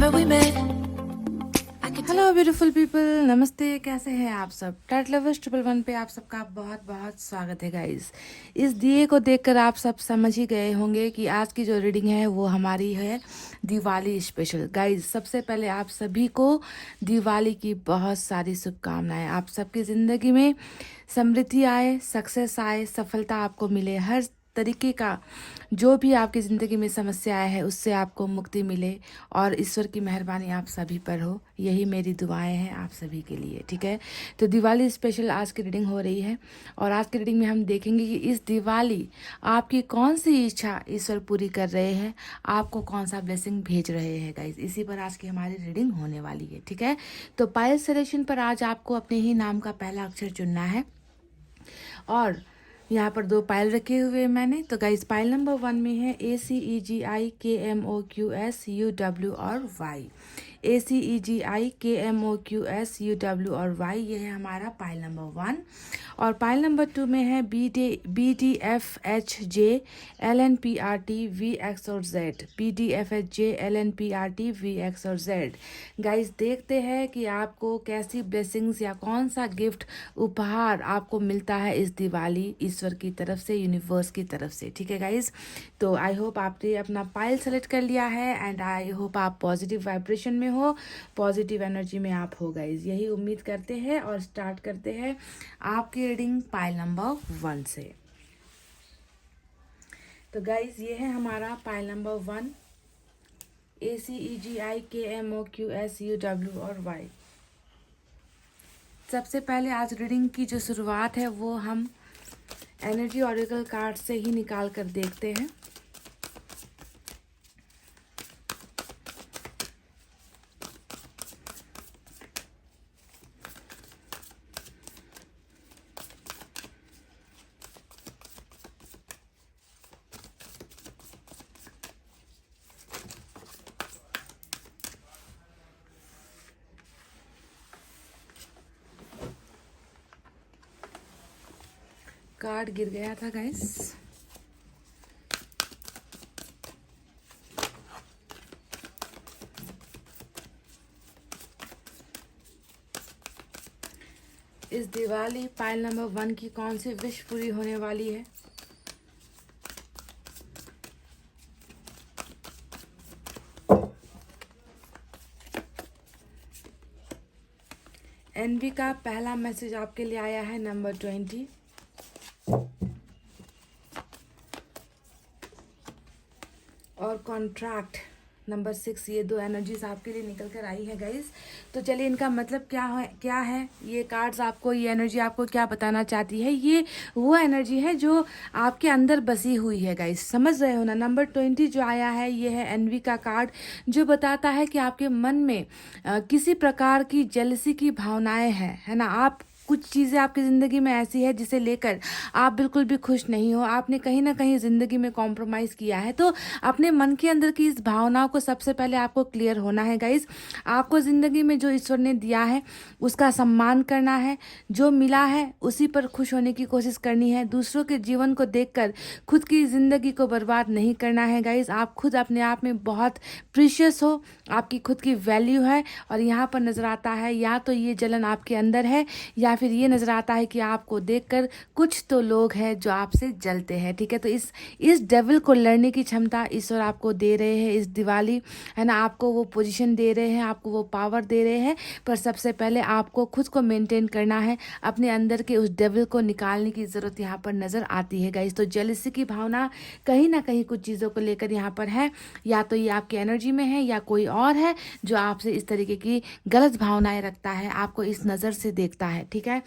remember we met. Hello beautiful people, नमस्ते। कैसे हैं आप सब? टैट लवर्स 111 पे आप सबका बहुत बहुत स्वागत है गाइस। इस दिए को देखकर आप सब समझ ही गए होंगे कि आज की जो रीडिंग है वो हमारी है दिवाली स्पेशल। गाइस, सबसे पहले आप सभी को दिवाली की बहुत सारी शुभकामनाएं। आप सबकी ज़िंदगी में समृद्धि आए, सक्सेस आए, सफलता आपको मिले, हर तरीके का जो भी आपकी ज़िंदगी में समस्याएं है उससे आपको मुक्ति मिले और ईश्वर की मेहरबानी आप सभी पर हो। यही मेरी दुआएं हैं आप सभी के लिए, ठीक है। तो दिवाली स्पेशल आज की रीडिंग हो रही है और आज की रीडिंग में हम देखेंगे कि इस दिवाली आपकी कौन सी इच्छा ईश्वर पूरी कर रहे हैं, आपको कौन सा ब्लेसिंग भेज रहे हैं गाइस। इसी पर आज की हमारी रीडिंग होने वाली है, ठीक है। तो पायल सिलेक्शन पर आज आपको अपने ही नाम का पहला अक्षर चुनना है और यहाँ पर दो पायल रखे हुए हैं मैंने। तो गाइस, पायल नंबर 1 में है ACEGIKMOQSUW और Y। ACEGIKMOQSUW और Y, ये है हमारा पायल नंबर 1। और पायल नंबर 2 में है BDFHJLNPRT VX और Z। BDFHJLNPRT VX और Z। गाइस, देखते हैं कि आपको कैसी ब्लेसिंग्स या कौन सा गिफ्ट उपहार आपको मिलता है इस दिवाली ईश्वर की तरफ से, यूनिवर्स की तरफ से, ठीक है गाइस। तो आई होप आपने अपना पायल सेलेक्ट कर लिया है एंड आई होप आप पॉजिटिव वाइब्रेशन में हो, पॉजिटिव एनर्जी में आप हो गाइस, यही उम्मीद करते हैं। और स्टार्ट करते हैं आपकी रीडिंग पायल नंबर 1 से। तो गाइस, ये है हमारा पायल नंबर 1 ACEGIKMOQSUW और Y। सबसे पहले आज रीडिंग की जो शुरुआत है वो हम एनर्जी ऑरेकल कार्ड से ही निकाल कर देखते हैं। कार्ड गिर गया था गाइस। इस दिवाली पायल नंबर 1 की कौन सी विश पूरी होने वाली है? एनवी का पहला मैसेज आपके लिए आया है नंबर 20। और कॉन्ट्रैक्ट नंबर 6, ये दो एनर्जीज आपके लिए निकल कर आई है गाइस। तो चलिए, इनका मतलब क्या है ये कार्ड्स आपको, ये एनर्जी आपको क्या बताना चाहती है? ये वो एनर्जी है जो आपके अंदर बसी हुई है गाइस, समझ रहे हो ना। नंबर 20 जो आया है ये है एनवी का कार्ड, जो बताता है कि आपके मन में किसी प्रकार की जेलसी की भावनाएं हैं, है ना। आप कुछ चीज़ें आपकी ज़िंदगी में ऐसी है जिसे लेकर आप बिल्कुल भी खुश नहीं हो, आपने कहीं ना कहीं ज़िंदगी में कॉम्प्रोमाइज़ किया है। तो अपने मन के अंदर की इस भावनाओं को सबसे पहले आपको क्लियर होना है गाइस। आपको ज़िंदगी में जो ईश्वर ने दिया है उसका सम्मान करना है, जो मिला है उसी पर खुश होने की कोशिश करनी है। दूसरों के जीवन को देखकर खुद की ज़िंदगी को बर्बाद नहीं करना है गाइस। आप खुद अपने आप में बहुत प्रीशियस हो, आपकी खुद की वैल्यू है। और यहाँ पर नज़र आता है या तो ये जलन आपके अंदर है या फिर ये नज़र आता है कि आपको देखकर कुछ तो लोग हैं जो आपसे जलते हैं, ठीक है। तो इस डेविल को लड़ने की क्षमता ईश्वर आपको दे रहे हैं इस दिवाली, है ना। आपको वो पोजीशन दे रहे हैं, आपको वो पावर दे रहे हैं, पर सबसे पहले आपको खुद को मेंटेन करना है। अपने अंदर के उस डेविल को निकालने की ज़रूरत यहाँ पर नज़र आती है गाइस। तो जेलसी की भावना कहीं ना कहीं कुछ चीज़ों को लेकर यहाँ पर है, या तो ये आपकी एनर्जी में है या कोई और है जो आपसे इस तरीके की गलत भावनाएं रखता है, आपको इस नज़र से देखता है, ठीक है।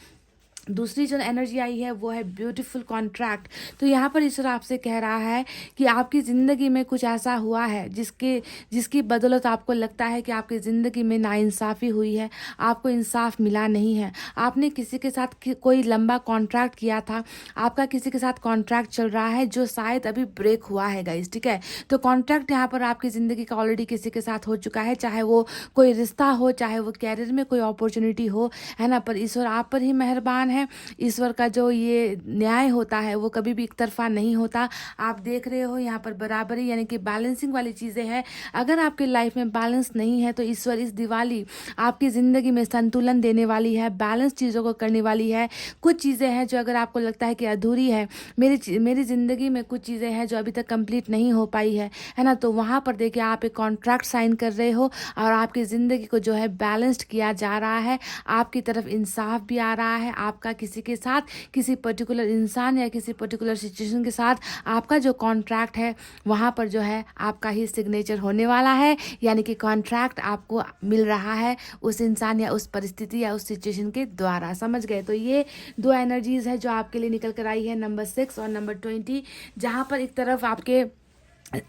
दूसरी जो एनर्जी आई है वो है ब्यूटीफुल कॉन्ट्रैक्ट। तो यहाँ पर ईश्वर आपसे कह रहा है कि आपकी ज़िंदगी में कुछ ऐसा हुआ है जिसकी बदौलत आपको लगता है कि आपकी ज़िंदगी में नाइंसाफ़ी हुई है, आपको इंसाफ मिला नहीं है। आपने किसी के साथ कोई लंबा कॉन्ट्रैक्ट किया था, आपका किसी के साथ कॉन्ट्रैक्ट चल रहा है जो शायद अभी ब्रेक हुआ है गाइस, ठीक है। तो कॉन्ट्रैक्ट यहाँ पर आपकी ज़िंदगी का ऑलरेडी किसी के साथ हो चुका है, चाहे वो कोई रिश्ता हो, चाहे वो कैरियर में कोई अपॉर्चुनिटी हो, है ना। पर ईश्वर आप पर ही मेहरबान है है, ईश्वर का जो ये न्याय होता है वो कभी भी एक तरफा नहीं होता। आप देख रहे हो यहाँ पर बराबरी यानी कि बैलेंसिंग वाली चीज़ें हैं। अगर आपकी लाइफ में बैलेंस नहीं है तो ईश्वर इस दिवाली आपकी ज़िंदगी में संतुलन देने वाली है, बैलेंस चीज़ों को करने वाली है। कुछ चीज़ें हैं जो अगर आपको लगता है कि अधूरी है, मेरी ज़िंदगी में कुछ चीज़ें हैं जो अभी तक कंप्लीट नहीं हो पाई है ना, तो वहाँ पर देखिए आप एक कॉन्ट्रैक्ट साइन कर रहे हो और आपकी ज़िंदगी को जो है बैलेंस्ड किया जा रहा है। आपकी तरफ इंसाफ भी आ रहा है। आपका किसी के साथ, किसी पर्टिकुलर इंसान या किसी पर्टिकुलर सिचुएशन के साथ आपका जो कॉन्ट्रैक्ट है वहाँ पर जो है आपका ही सिग्नेचर होने वाला है, यानी कि कॉन्ट्रैक्ट आपको मिल रहा है उस इंसान या उस परिस्थिति या उस सिचुएशन के द्वारा। समझ गए? तो ये दो एनर्जीज है जो आपके लिए निकल कर आई है, नंबर 6 और नंबर 20, जहाँ पर एक तरफ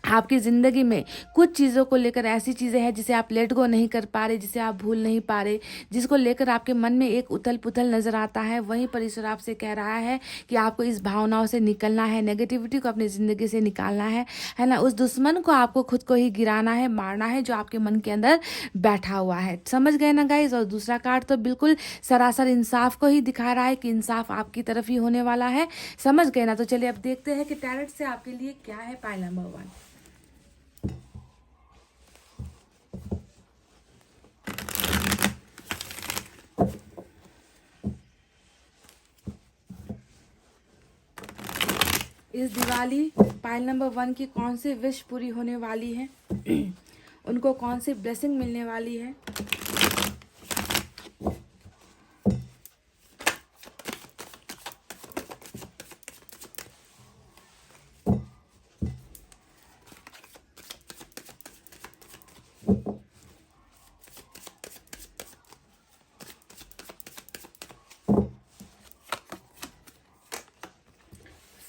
आपकी ज़िंदगी में कुछ चीज़ों को लेकर ऐसी चीज़ें हैं जिसे आप लेट गो नहीं कर पा रहे, जिसे आप भूल नहीं पा रहे, जिसको लेकर आपके मन में एक उथल पुथल नज़र आता है। वहीं पर ईश्वर आपसे कह रहा है कि आपको इस भावनाओं से निकलना है, नेगेटिविटी को अपनी ज़िंदगी से निकालना है ना। उस दुश्मन को आपको खुद को ही गिराना है, मारना है जो आपके मन के अंदर बैठा हुआ है। समझ गए ना गाइज? और दूसरा कार्ड तो बिल्कुल सरासर इंसाफ को ही दिखा रहा है कि इंसाफ आपकी तरफ ही होने वाला है। समझ गए ना? तो चलिए अब देखते हैं कि टैरोट से आपके लिए क्या है पाइल नंबर 1। इस दिवाली पाइल नंबर 1 की कौन सी विश पूरी होने वाली है? उनको कौन सी ब्लेसिंग मिलने वाली है?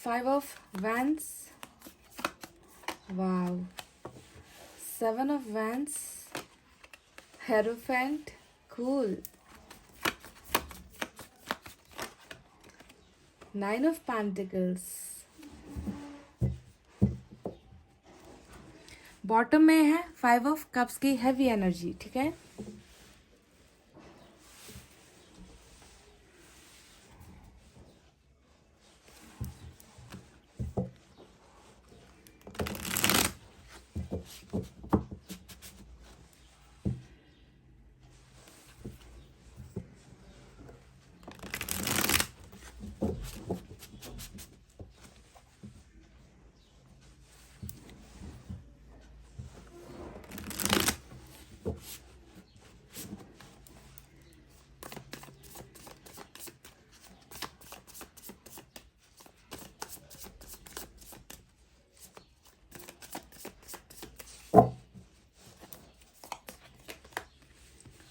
Five of Wands, wow. 7 of Wands, Hierophant, cool. 9 of Pentacles. Bottom में है 5 ऑफ कप्स की हैवी एनर्जी, ठीक है।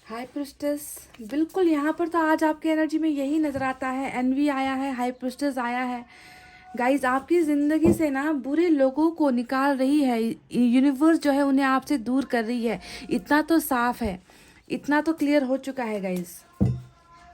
हाई प्रिस्टेस, बिल्कुल यहाँ पर तो आज आपकी एनर्जी में यही नज़र आता है। एनवी आया है, हाई प्रिस्टेस आया है। गाइज, आपकी ज़िंदगी से ना बुरे लोगों को निकाल रही है यूनिवर्स, जो है उन्हें आपसे दूर कर रही है। इतना तो साफ है, इतना तो क्लियर हो चुका है गाइज।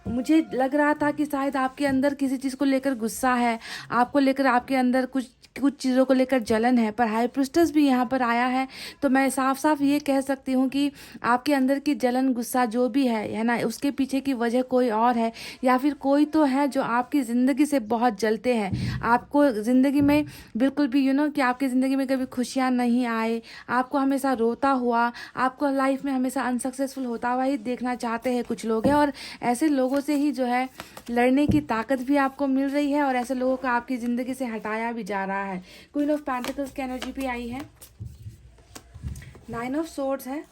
मुझे लग रहा था कि शायद आपके अंदर किसी चीज़ को लेकर गुस्सा है, आपको लेकर आपके अंदर कुछ चीज़ों को लेकर जलन है, पर हाई प्रिस्टेस भी यहाँ पर आया है। तो मैं साफ साफ ये कह सकती हूँ कि आपके अंदर की जलन, गुस्सा जो भी है ना, उसके पीछे की वजह कोई और है, या फिर कोई तो है जो आपकी ज़िंदगी से बहुत जलते हैं। आपको ज़िंदगी में बिल्कुल भी कि आपकी ज़िंदगी में कभी खुशियाँ नहीं आए, आपको हमेशा रोता हुआ, आपको लाइफ में हमेशा अनसक्सेसफुल होता हुआ ही देखना चाहते हैं कुछ लोग हैं। और ऐसे लोगों से ही जो है लड़ने की ताकत भी आपको मिल रही है, और ऐसे लोगों को आपकी ज़िंदगी से हटाया भी जा रहा है। क्वीन ऑफ पेंटिकल्स की एनर्जी भी आई है, 9 ऑफ सोर्ड्स है,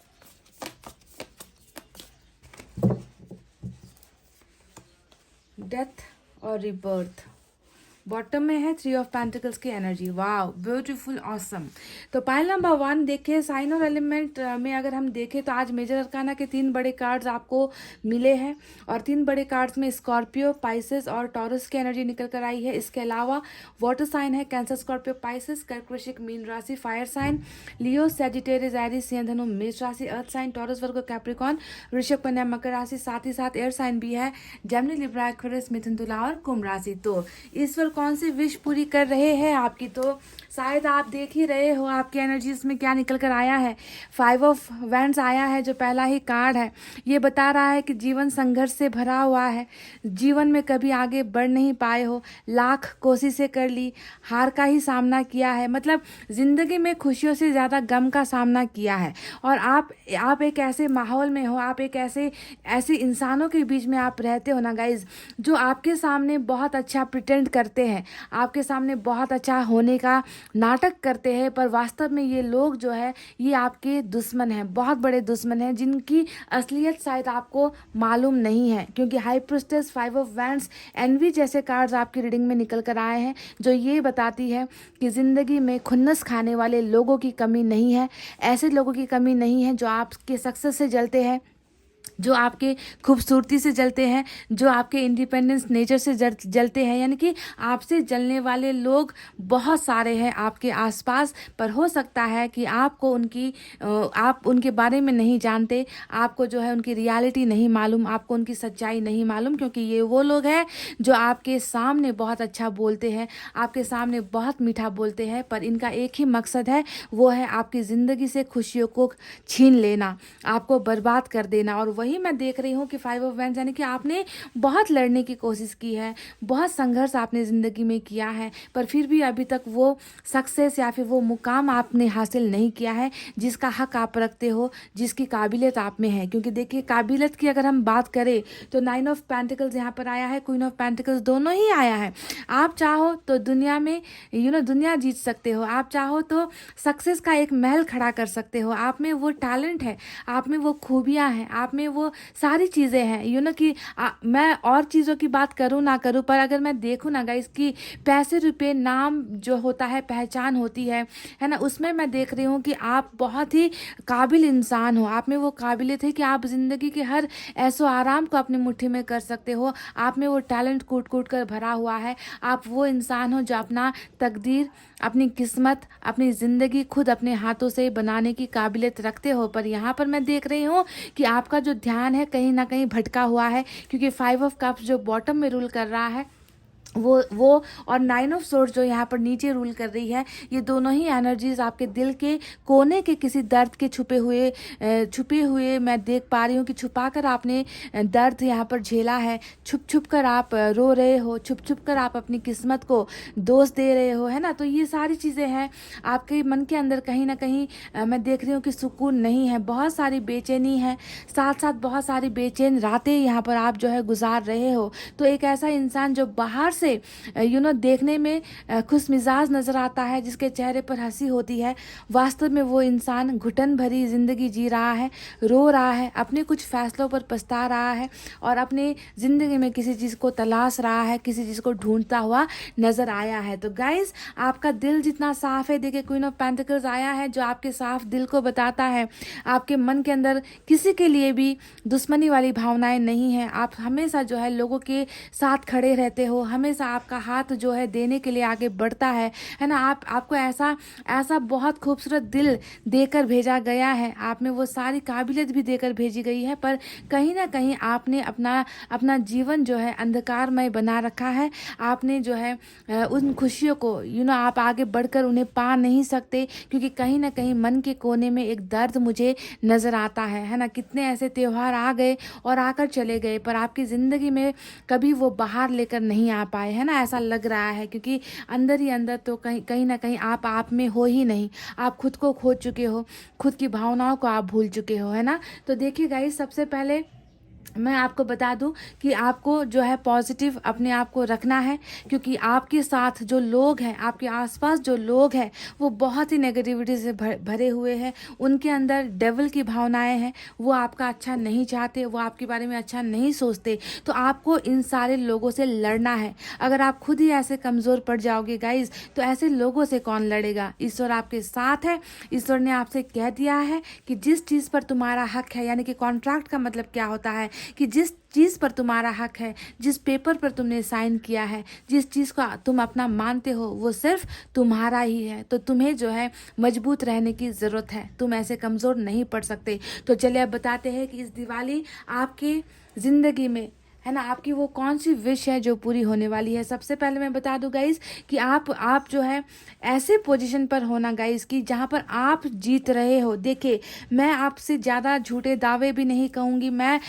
डेथ और रिबर्थ। बॉटम में है 3 ऑफ पेंटिकल्स की एनर्जी। वाव, ब्यूटीफुल, ऑसम। तो पाइल नंबर 1 देखिए, साइन और एलिमेंट में अगर हम देखें तो आज मेजर अरकाना के 3 बड़े कार्ड्स आपको मिले हैं, और 3 बड़े कार्ड्स में स्कॉर्पियो, पाइसेस और टॉरस की एनर्जी निकल कर आई है। इसके अलावा वाटर साइन है कैंसर, स्कॉर्पियो, पाइसेस, कर्क, वृश्चिक, मीन राशि, फायर साइन लियो, सैजिटेरियस, एरीज, सिंह, धनु, मेष राशि, अर्थ साइन टॉरस, वर्गो, कैप्रिकॉन, वृषभ, कन्या, मकर राशि, साथ ही साथ एयर साइन भी है, जेमिनी, लिब्रा, एक्वेरियस, मिथुन, तुला और कुंभ राशि। तो ईश्वर कौन सी विश पूरी कर रहे हैं आपकी, तो शायद आप देख ही रहे हो आपकी एनर्जीज में क्या निकल कर आया है। 5 ऑफ वैंड्स आया है, जो पहला ही कार्ड है। ये बता रहा है कि जीवन संघर्ष से भरा हुआ है, जीवन में कभी आगे बढ़ नहीं पाए हो, लाख कोशिशें कर ली, हार का ही सामना किया है। मतलब ज़िंदगी में खुशियों से ज़्यादा गम का सामना किया है। और आप एक ऐसे माहौल में हो, आप एक ऐसे इंसानों के बीच में आप रहते हो ना गाइज, जो आपके सामने बहुत अच्छा प्रिटेंड करते हैं, आपके सामने बहुत अच्छा होने का नाटक करते हैं, पर वास्तव में ये लोग जो है ये आपके दुश्मन हैं, बहुत बड़े दुश्मन हैं, जिनकी असलियत शायद आपको मालूम नहीं है। क्योंकि high priestess, 5 of wands, envy जैसे कार्ड्स आपकी रीडिंग में निकल कर आए हैं, जो ये बताती है कि ज़िंदगी में खुन्नस खाने वाले लोगों की कमी नहीं है, ऐसे लोगों की कमी नहीं है जो आपके सक्सेस से जलते हैं, जो आपके खूबसूरती से जलते हैं, जो आपके इंडिपेंडेंस नेचर से जलते हैं। यानी कि आपसे जलने वाले लोग बहुत सारे हैं आपके आसपास, पर हो सकता है कि आपको आप उनके बारे में नहीं जानते, आपको जो है उनकी रियलिटी नहीं मालूम, आपको उनकी सच्चाई नहीं मालूम। क्योंकि ये वो लोग हैं जो आपके सामने बहुत अच्छा बोलते हैं, आपके सामने बहुत मीठा बोलते हैं, पर इनका एक ही मकसद है, वो है आपकी ज़िंदगी से खुशियों को छीन लेना, आपको बर्बाद कर देना। और वही मैं देख रही हूँ कि 5 ऑफ वैंड्स यानी कि आपने बहुत लड़ने की कोशिश की है, बहुत संघर्ष आपने ज़िंदगी में किया है, पर फिर भी अभी तक वो सक्सेस या फिर वो मुकाम आपने हासिल नहीं किया है जिसका हक आप रखते हो, जिसकी काबिलियत आप में है। क्योंकि देखिए, काबिलियत की अगर हम बात करें तो 9 ऑफ पेंटिकल्स यहाँ पर आया है, क्वीन ऑफ पेंटिकल्स, दोनों ही आया है। आप चाहो तो दुनिया में दुनिया जीत सकते हो, आप चाहो तो सक्सेस का एक महल खड़ा कर सकते हो। आप में वो टैलेंट है, आप में वो खूबियाँ हैं, आप में वो सारी चीज़ें हैं। कि मैं और चीज़ों की बात करूँ ना करूँ, पर अगर मैं देखूँ ना गाइस कि पैसे रुपए नाम जो होता है, पहचान होती है ना, उसमें मैं देख रही हूँ कि आप बहुत ही काबिल इंसान हो, आप में वो काबिलियत है कि आप ज़िंदगी के हर ऐसो आराम को अपनी मुट्ठी में कर सकते हो। आप में वो टैलेंट कूट कूट कर भरा हुआ है। आप वो इंसान हो जो अपना तकदीर, अपनी किस्मत, अपनी ज़िंदगी खुद अपने हाथों से बनाने की काबिलियत रखते हो। पर यहाँ पर मैं देख रही हूँ कि आपका जो ध्यान है कहीं ना कहीं भटका हुआ है, क्योंकि 5 ऑफ कप्स जो बॉटम में रूल कर रहा है वो और 9 ऑफ सोर्ड्स जो यहाँ पर नीचे रूल कर रही है, ये दोनों ही एनर्जीज आपके दिल के कोने के किसी दर्द के छुपे हुए मैं देख पा रही हूँ कि छुपा कर आपने दर्द यहाँ पर झेला है, छुप कर आप रो रहे हो, छुप कर आप अपनी किस्मत को दोष दे रहे हो, है ना। तो ये सारी चीज़ें हैं आपके मन के अंदर, कहीं ना कहीं मैं देख रही हूँ कि सुकून नहीं है, बहुत सारी बेचैनी है, साथ साथ बहुत सारी बेचैन रातें यहाँ पर आप जो है गुजार रहे हो। तो एक ऐसा इंसान जो बाहर से देखने में खुश मिजाज नजर आता है, जिसके चेहरे पर हंसी होती है, वास्तव में वो इंसान घुटन भरी जिंदगी जी रहा है, रो रहा है, अपने कुछ फैसलों पर पछता रहा है और अपने जिंदगी में किसी चीज को तलाश रहा है, किसी चीज को ढूंढता हुआ नजर आया है। तो गाइज, आपका दिल जितना साफ है, देखिए क्वीन ऑफ पेंटिकल्स आया है, जो आपके साफ दिल को बताता है आपके मन के अंदर किसी के लिए भी दुश्मनी वाली भावनाएं नहीं है। आप हमेशा जो है लोगों के साथ खड़े रहते हो, हमेशा आपका हाथ जो है देने के लिए आगे बढ़ता है ना। आपको ऐसा बहुत खूबसूरत दिल देकर भेजा गया है, आप में वो सारी काबिलियत भी देकर भेजी गई है, पर कहीं ना कहीं आपने अपना जीवन जो है अंधकारमय बना रखा है। आपने जो है उन खुशियों को आप आगे बढ़कर उन्हें पा नहीं सकते, क्योंकि कहीं ना कहीं मन के कोने में एक दर्द मुझे नज़र आता है ना। कितने ऐसे त्यौहार आ गए और आकर चले गए, पर आपकी ज़िंदगी में कभी वो बाहर लेकर नहीं आ पाए, है ना। ऐसा लग रहा है क्योंकि अंदर ही अंदर तो कहीं ना कहीं आप में हो ही नहीं, आप खुद को खो चुके हो, खुद की भावनाओं को आप भूल चुके हो, है ना। तो देखिए गाइस, सबसे पहले मैं आपको बता दूं कि आपको जो है पॉजिटिव अपने आप को रखना है, क्योंकि आपके साथ जो लोग हैं, आपके आसपास जो लोग हैं, वो बहुत ही नेगेटिविटी से भरे हुए हैं। उनके अंदर डेविल की भावनाएं हैं, वो आपका अच्छा नहीं चाहते, वो आपके बारे में अच्छा नहीं सोचते। तो आपको इन सारे लोगों से लड़ना है। अगर आप खुद ही ऐसे कमज़ोर पड़ जाओगे गाइज, तो ऐसे लोगों से कौन लड़ेगा। ईश्वर आपके साथ है। ईश्वर ने आपसे कह दिया है कि जिस चीज़ पर तुम्हारा हक है, यानी कि कॉन्ट्रैक्ट का मतलब क्या होता है कि जिस चीज़ पर तुम्हारा हक है, जिस पेपर पर तुमने साइन किया है, जिस चीज़ को तुम अपना मानते हो, वो सिर्फ तुम्हारा ही है। तो तुम्हें जो है मजबूत रहने की ज़रूरत है, तुम ऐसे कमज़ोर नहीं पड़ सकते। तो चलिए अब बताते हैं कि इस दिवाली आपके ज़िंदगी में, है ना, आपकी वो कौन सी विश है जो पूरी होने वाली है। सबसे पहले मैं बता दूं गाइज कि आप जो है ऐसे पोजीशन पर होना गाइज कि जहाँ पर आप जीत रहे हो। देखिए, मैं आपसे ज़्यादा झूठे दावे भी नहीं कहूँगी, मैं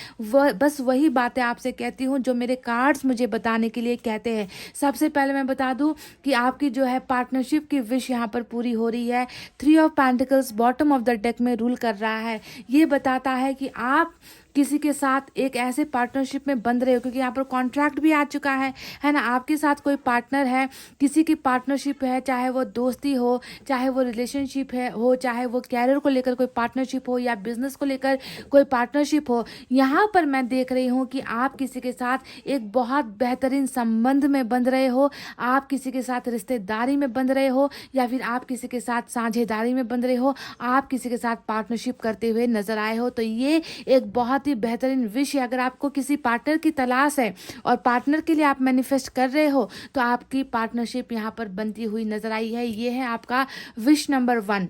बस वही बातें आपसे कहती हूँ जो मेरे कार्ड्स मुझे बताने के लिए कहते हैं। सबसे पहले मैं बता दूं कि आपकी जो है पार्टनरशिप की विश यहाँ पर पूरी हो रही है। 3 of pentacles bottom of the deck में रूल कर रहा है। ये बताता है कि आप किसी के साथ एक ऐसे पार्टनरशिप में बंध रहे हो, क्योंकि यहाँ पर कॉन्ट्रैक्ट भी आ चुका है ना। आपके साथ कोई पार्टनर है, किसी की पार्टनरशिप है, चाहे वो दोस्ती हो, चाहे वो रिलेशनशिप हो, चाहे वो कैरियर को लेकर कोई पार्टनरशिप हो या बिजनेस को लेकर कोई पार्टनरशिप हो। यहाँ पर मैं देख रही हूँ कि आप किसी के साथ एक बहुत बेहतरीन संबंध में बंध रहे हो, आप किसी के साथ रिश्तेदारी में बंध रहे हो, या फिर आप किसी के साथ साझेदारी में बंध रहे हो, आप किसी के साथ पार्टनरशिप करते हुए नजर आए हो। तो ये एक बहुत ही बेहतरीन विश है। अगर आपको किसी पार्टनर की तलाश है और पार्टनर के लिए आप मैनिफेस्ट कर रहे हो, तो आपकी पार्टनरशिप यहाँ पर बनती हुई नजर आई है। ये है आपका विश नंबर 1।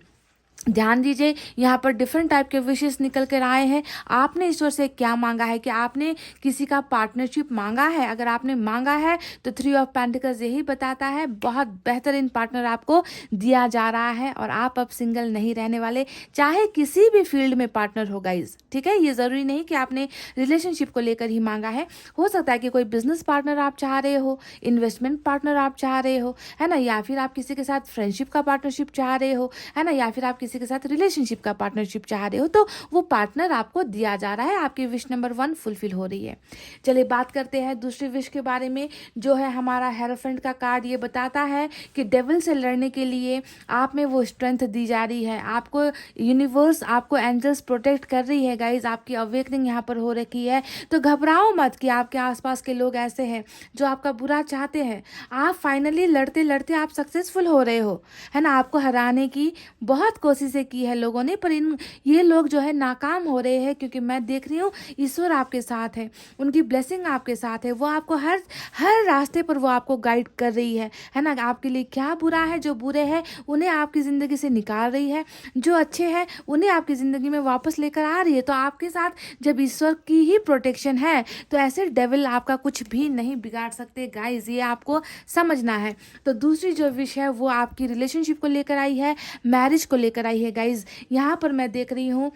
ध्यान दीजिए, यहाँ पर डिफरेंट टाइप के विशेस निकल कर आए हैं। आपने ईश्वर से क्या मांगा है, कि आपने किसी का पार्टनरशिप मांगा है? अगर आपने मांगा है तो 3 ऑफ पेंटिकल्स यही बताता है बहुत बेहतरीन पार्टनर आपको दिया जा रहा है और आप अब सिंगल नहीं रहने वाले, चाहे किसी भी फील्ड में पार्टनर हो गाइज। ठीक है, ये जरूरी नहीं कि आपने रिलेशनशिप को लेकर ही मांगा है। हो सकता है कि कोई बिजनेस पार्टनर आप चाह रहे हो, इन्वेस्टमेंट पार्टनर आप चाह रहे हो, है ना, या फिर आप किसी के साथ फ्रेंडशिप का पार्टनरशिप चाह रहे हो, है ना, या फिर आप किसी के साथ रिलेशनशिप का पार्टनरशिप चाह रहे हो, तो वो पार्टनर आपको दिया जा रहा है। आपकी विश नंबर 1 फुलफिल हो रही है। चलिए बात करते हैं दूसरी विश के बारे में, जो है हमारा हेरोफेंट का कार्ड। ये बताता है कि डेविल से लड़ने के लिए आप में वो स्ट्रेंथ दी जा रही है। आपको यूनिवर्स, आपको एंजल्स प्रोटेक्ट कर रही है गाइज। आपकी अवेकनिंग यहाँ पर हो रखी है। तो घबराओ मत कि आपके आसपास के लोग ऐसे हैं जो आपका बुरा चाहते हैं। आप फाइनली लड़ते लड़ते आप सक्सेसफुल हो रहे हो, है ना। आपको हराने की बहुत कोशिशें की है लोगों ने, पर ये लोग जो है नाकाम हो रहे हैं, क्योंकि मैं देख रही हूँ ईश्वर आपके साथ है, उनकी ब्लेसिंग आपके साथ है। वो आपको हर हर रास्ते पर वो आपको गाइड कर रही है ना। आपके लिए क्या बुरा है, जो बुरे हैं उन्हें आपकी ज़िंदगी से निकाल रही है, जो अच्छे हैं उन्हें आपकी ज़िंदगी में वापस लेकर आ रही है। तो आपके साथ जब ईश्वर की ही प्रोटेक्शन है, तो ऐसे डेविल आपका कुछ भी नहीं बिगाड़ सकते गाइज, ये आपको समझना है। तो दूसरी जो विश है वो आपकी रिलेशनशिप को लेकर आई है, मैरिज को लेकर आई है गाइज। यहाँ पर मैं देख रही हूँ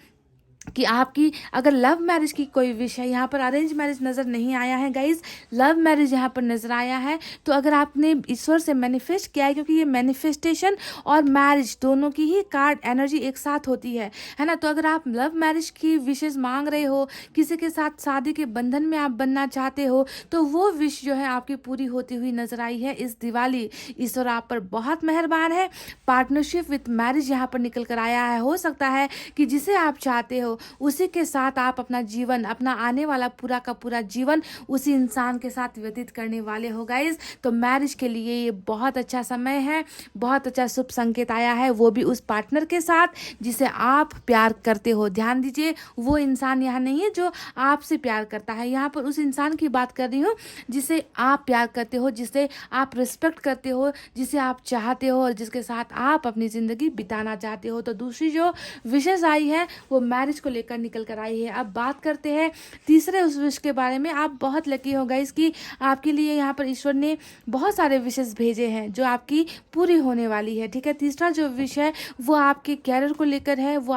कि आपकी अगर लव मैरिज की कोई विश है, यहाँ पर अरेंज मैरिज नज़र नहीं आया है गाइज, लव मैरिज यहाँ पर नज़र आया है। तो अगर आपने ईश्वर से मैनिफेस्ट किया है, क्योंकि ये मैनिफेस्टेशन और मैरिज दोनों की ही कार्ड एनर्जी एक साथ होती है ना। तो अगर आप लव मैरिज की विशेष मांग रहे हो, किसी के साथ शादी के बंधन में आप बनना चाहते हो, तो वो विश जो है आपकी पूरी होती हुई नजर आई है इस दिवाली। ईश्वर आप पर बहुत मेहरबान है। पार्टनरशिप विथ मैरिज यहाँ पर निकल कर आया है। हो सकता है कि जिसे आप चाहते हो उसी के साथ आप अपना जीवन, अपना आने वाला पूरा का पूरा जीवन उसी इंसान के साथ व्यतीत करने वाले हो गाइज। तो मैरिज के लिए ये बहुत अच्छा समय है, बहुत अच्छा शुभ संकेत आया है, वो भी उस पार्टनर के साथ जिसे आप प्यार करते हो। ध्यान दीजिए, वो इंसान यहाँ नहीं है जो आपसे प्यार करता है, यहाँ पर उस इंसान की बात कर रही हूँ जिसे आप प्यार करते हो, जिसे आप रिस्पेक्ट करते हो, जिसे आप चाहते हो और जिसके साथ आप अपनी ज़िंदगी बिताना चाहते हो। तो दूसरी जो विशेष आई है वो मैरिज को लेकर निकल कर आई है। अब बात करते हैं तीसरे उस विश के बारे में। आप बहुत लकी हो गाइस कि आपके लिए यहाँ पर ईश्वर ने बहुत सारे विशेष भेजे हैं जो आपकी पूरी होने वाली है। ठीक है, तीसरा जो विश है वो आपके कैरियर को लेकर है, वो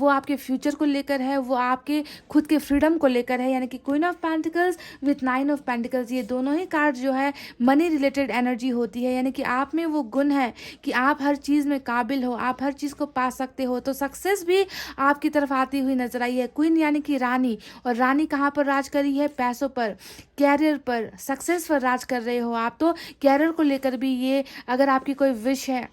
आपके फ्यूचर को लेकर है, वो आपके खुद के फ्रीडम को लेकर है, यानी कि queen of pentacles with 9 of pentacles. ये दोनों ही कार्ड जो है मनी रिलेटेड एनर्जी होती है, यानी कि आप में वो गुण है कि आप हर चीज़ में काबिल हो, आप हर चीज़ को पा सकते हो। तो सक्सेस भी आपकी तरफ आती हुई नजर आई है। क्वीन यानी कि रानी, और रानी कहाँ पर राज कर रही है? पैसों पर, कैरियर पर, सक्सेस पर राज कर रहे हो आप। तो कैरियर को लेकर भी ये अगर आपकी कोई विश है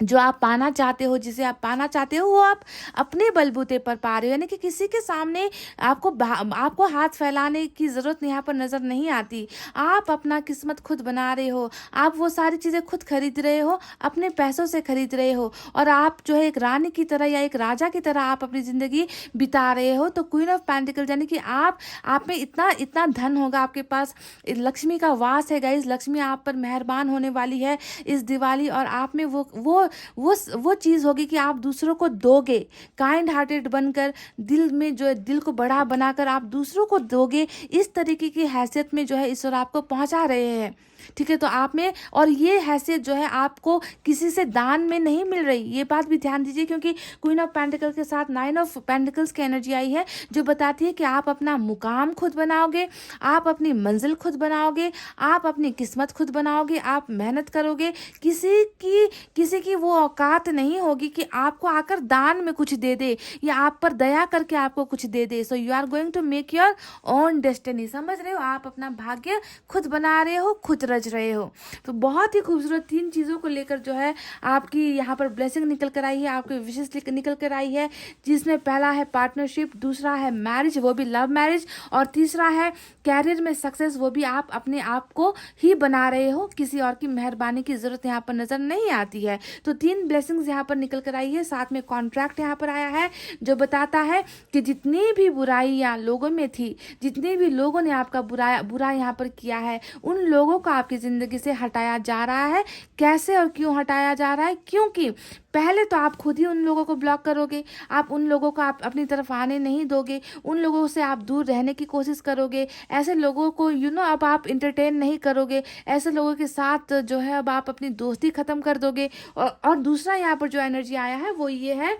जो आप पाना चाहते हो, जिसे आप पाना चाहते हो, वो आप अपने बलबूते पर पा रहे हो, यानी कि किसी के सामने आपको हाथ फैलाने की ज़रूरत यहाँ पर नज़र नहीं आती। आप अपना किस्मत खुद बना रहे हो, आप वो सारी चीज़ें खुद खरीद रहे हो, अपने पैसों से खरीद रहे हो, और आप जो है एक रानी की तरह या एक राजा की तरह आप अपनी ज़िंदगी बिता रहे हो। तो क्वीन ऑफ पेंटिकल यानी कि आप में इतना धन होगा, आपके पास लक्ष्मी का वास है गाइज। लक्ष्मी आप पर मेहरबान होने वाली है इस दिवाली, और आप में वो वो चीज़ होगी कि आप दूसरों को दोगे, काइंड हार्टेड बनकर, दिल में जो है दिल को बड़ा बनाकर आप दूसरों को दोगे। इस तरीके की हैसियत में जो है ईश्वर आपको पहुंचा रहे हैं, ठीक है। तो आप में, और ये हैसियत जो है आपको किसी से दान में नहीं मिल रही, ये बात भी ध्यान दीजिए, क्योंकि क्वीन ऑफ पेंटिकल के साथ 9 ऑफ पेंटिकल्स की एनर्जी आई है, जो बताती है कि आप अपना मुकाम खुद बनाओगे, आप अपनी मंजिल खुद बनाओगे, आप अपनी किस्मत खुद बनाओगे, आप मेहनत करोगे। किसी की वो औकात नहीं होगी कि आपको आकर दान में कुछ दे दे या आप पर दया करके आपको कुछ दे दे। So you are going to make your own destiny, समझ रहे हो, आप अपना भाग्य खुद बना रहे हो, खुद रच रहे हो। तो बहुत ही खूबसूरत 3 चीज़ों को लेकर जो है आपकी यहाँ पर ब्लेसिंग निकल कर आई है, आपकी विशेष निकल कर आई है, जिसमें पहला है पार्टनरशिप, दूसरा है मैरिज, वो भी लव मैरिज, और तीसरा है कैरियर में सक्सेस, वो भी आप अपने आप को ही बना रहे हो, किसी और की मेहरबानी की ज़रूरत यहाँ पर नज़र नहीं आती है। तो 3 ब्लेसिंग्स यहाँ पर निकल कर आई है। साथ में कॉन्ट्रैक्ट यहाँ पर आया है, जो बताता है कि जितनी भी बुराइयाँ लोगों में थी, जितने भी लोगों ने आपका बुरा यहाँ पर किया है, उन लोगों को आपकी ज़िंदगी से हटाया जा रहा है। कैसे और क्यों हटाया जा रहा है? क्योंकि पहले तो आप खुद ही उन लोगों को ब्लॉक करोगे, आप उन लोगों को आप अपनी तरफ आने नहीं दोगे, उन लोगों से आप दूर रहने की कोशिश करोगे, ऐसे लोगों को अब आप इंटरटेन नहीं करोगे, ऐसे लोगों के साथ जो है अब आप अपनी दोस्ती ख़त्म कर दोगे। और दूसरा यहाँ पर जो एनर्जी आया है वो ये है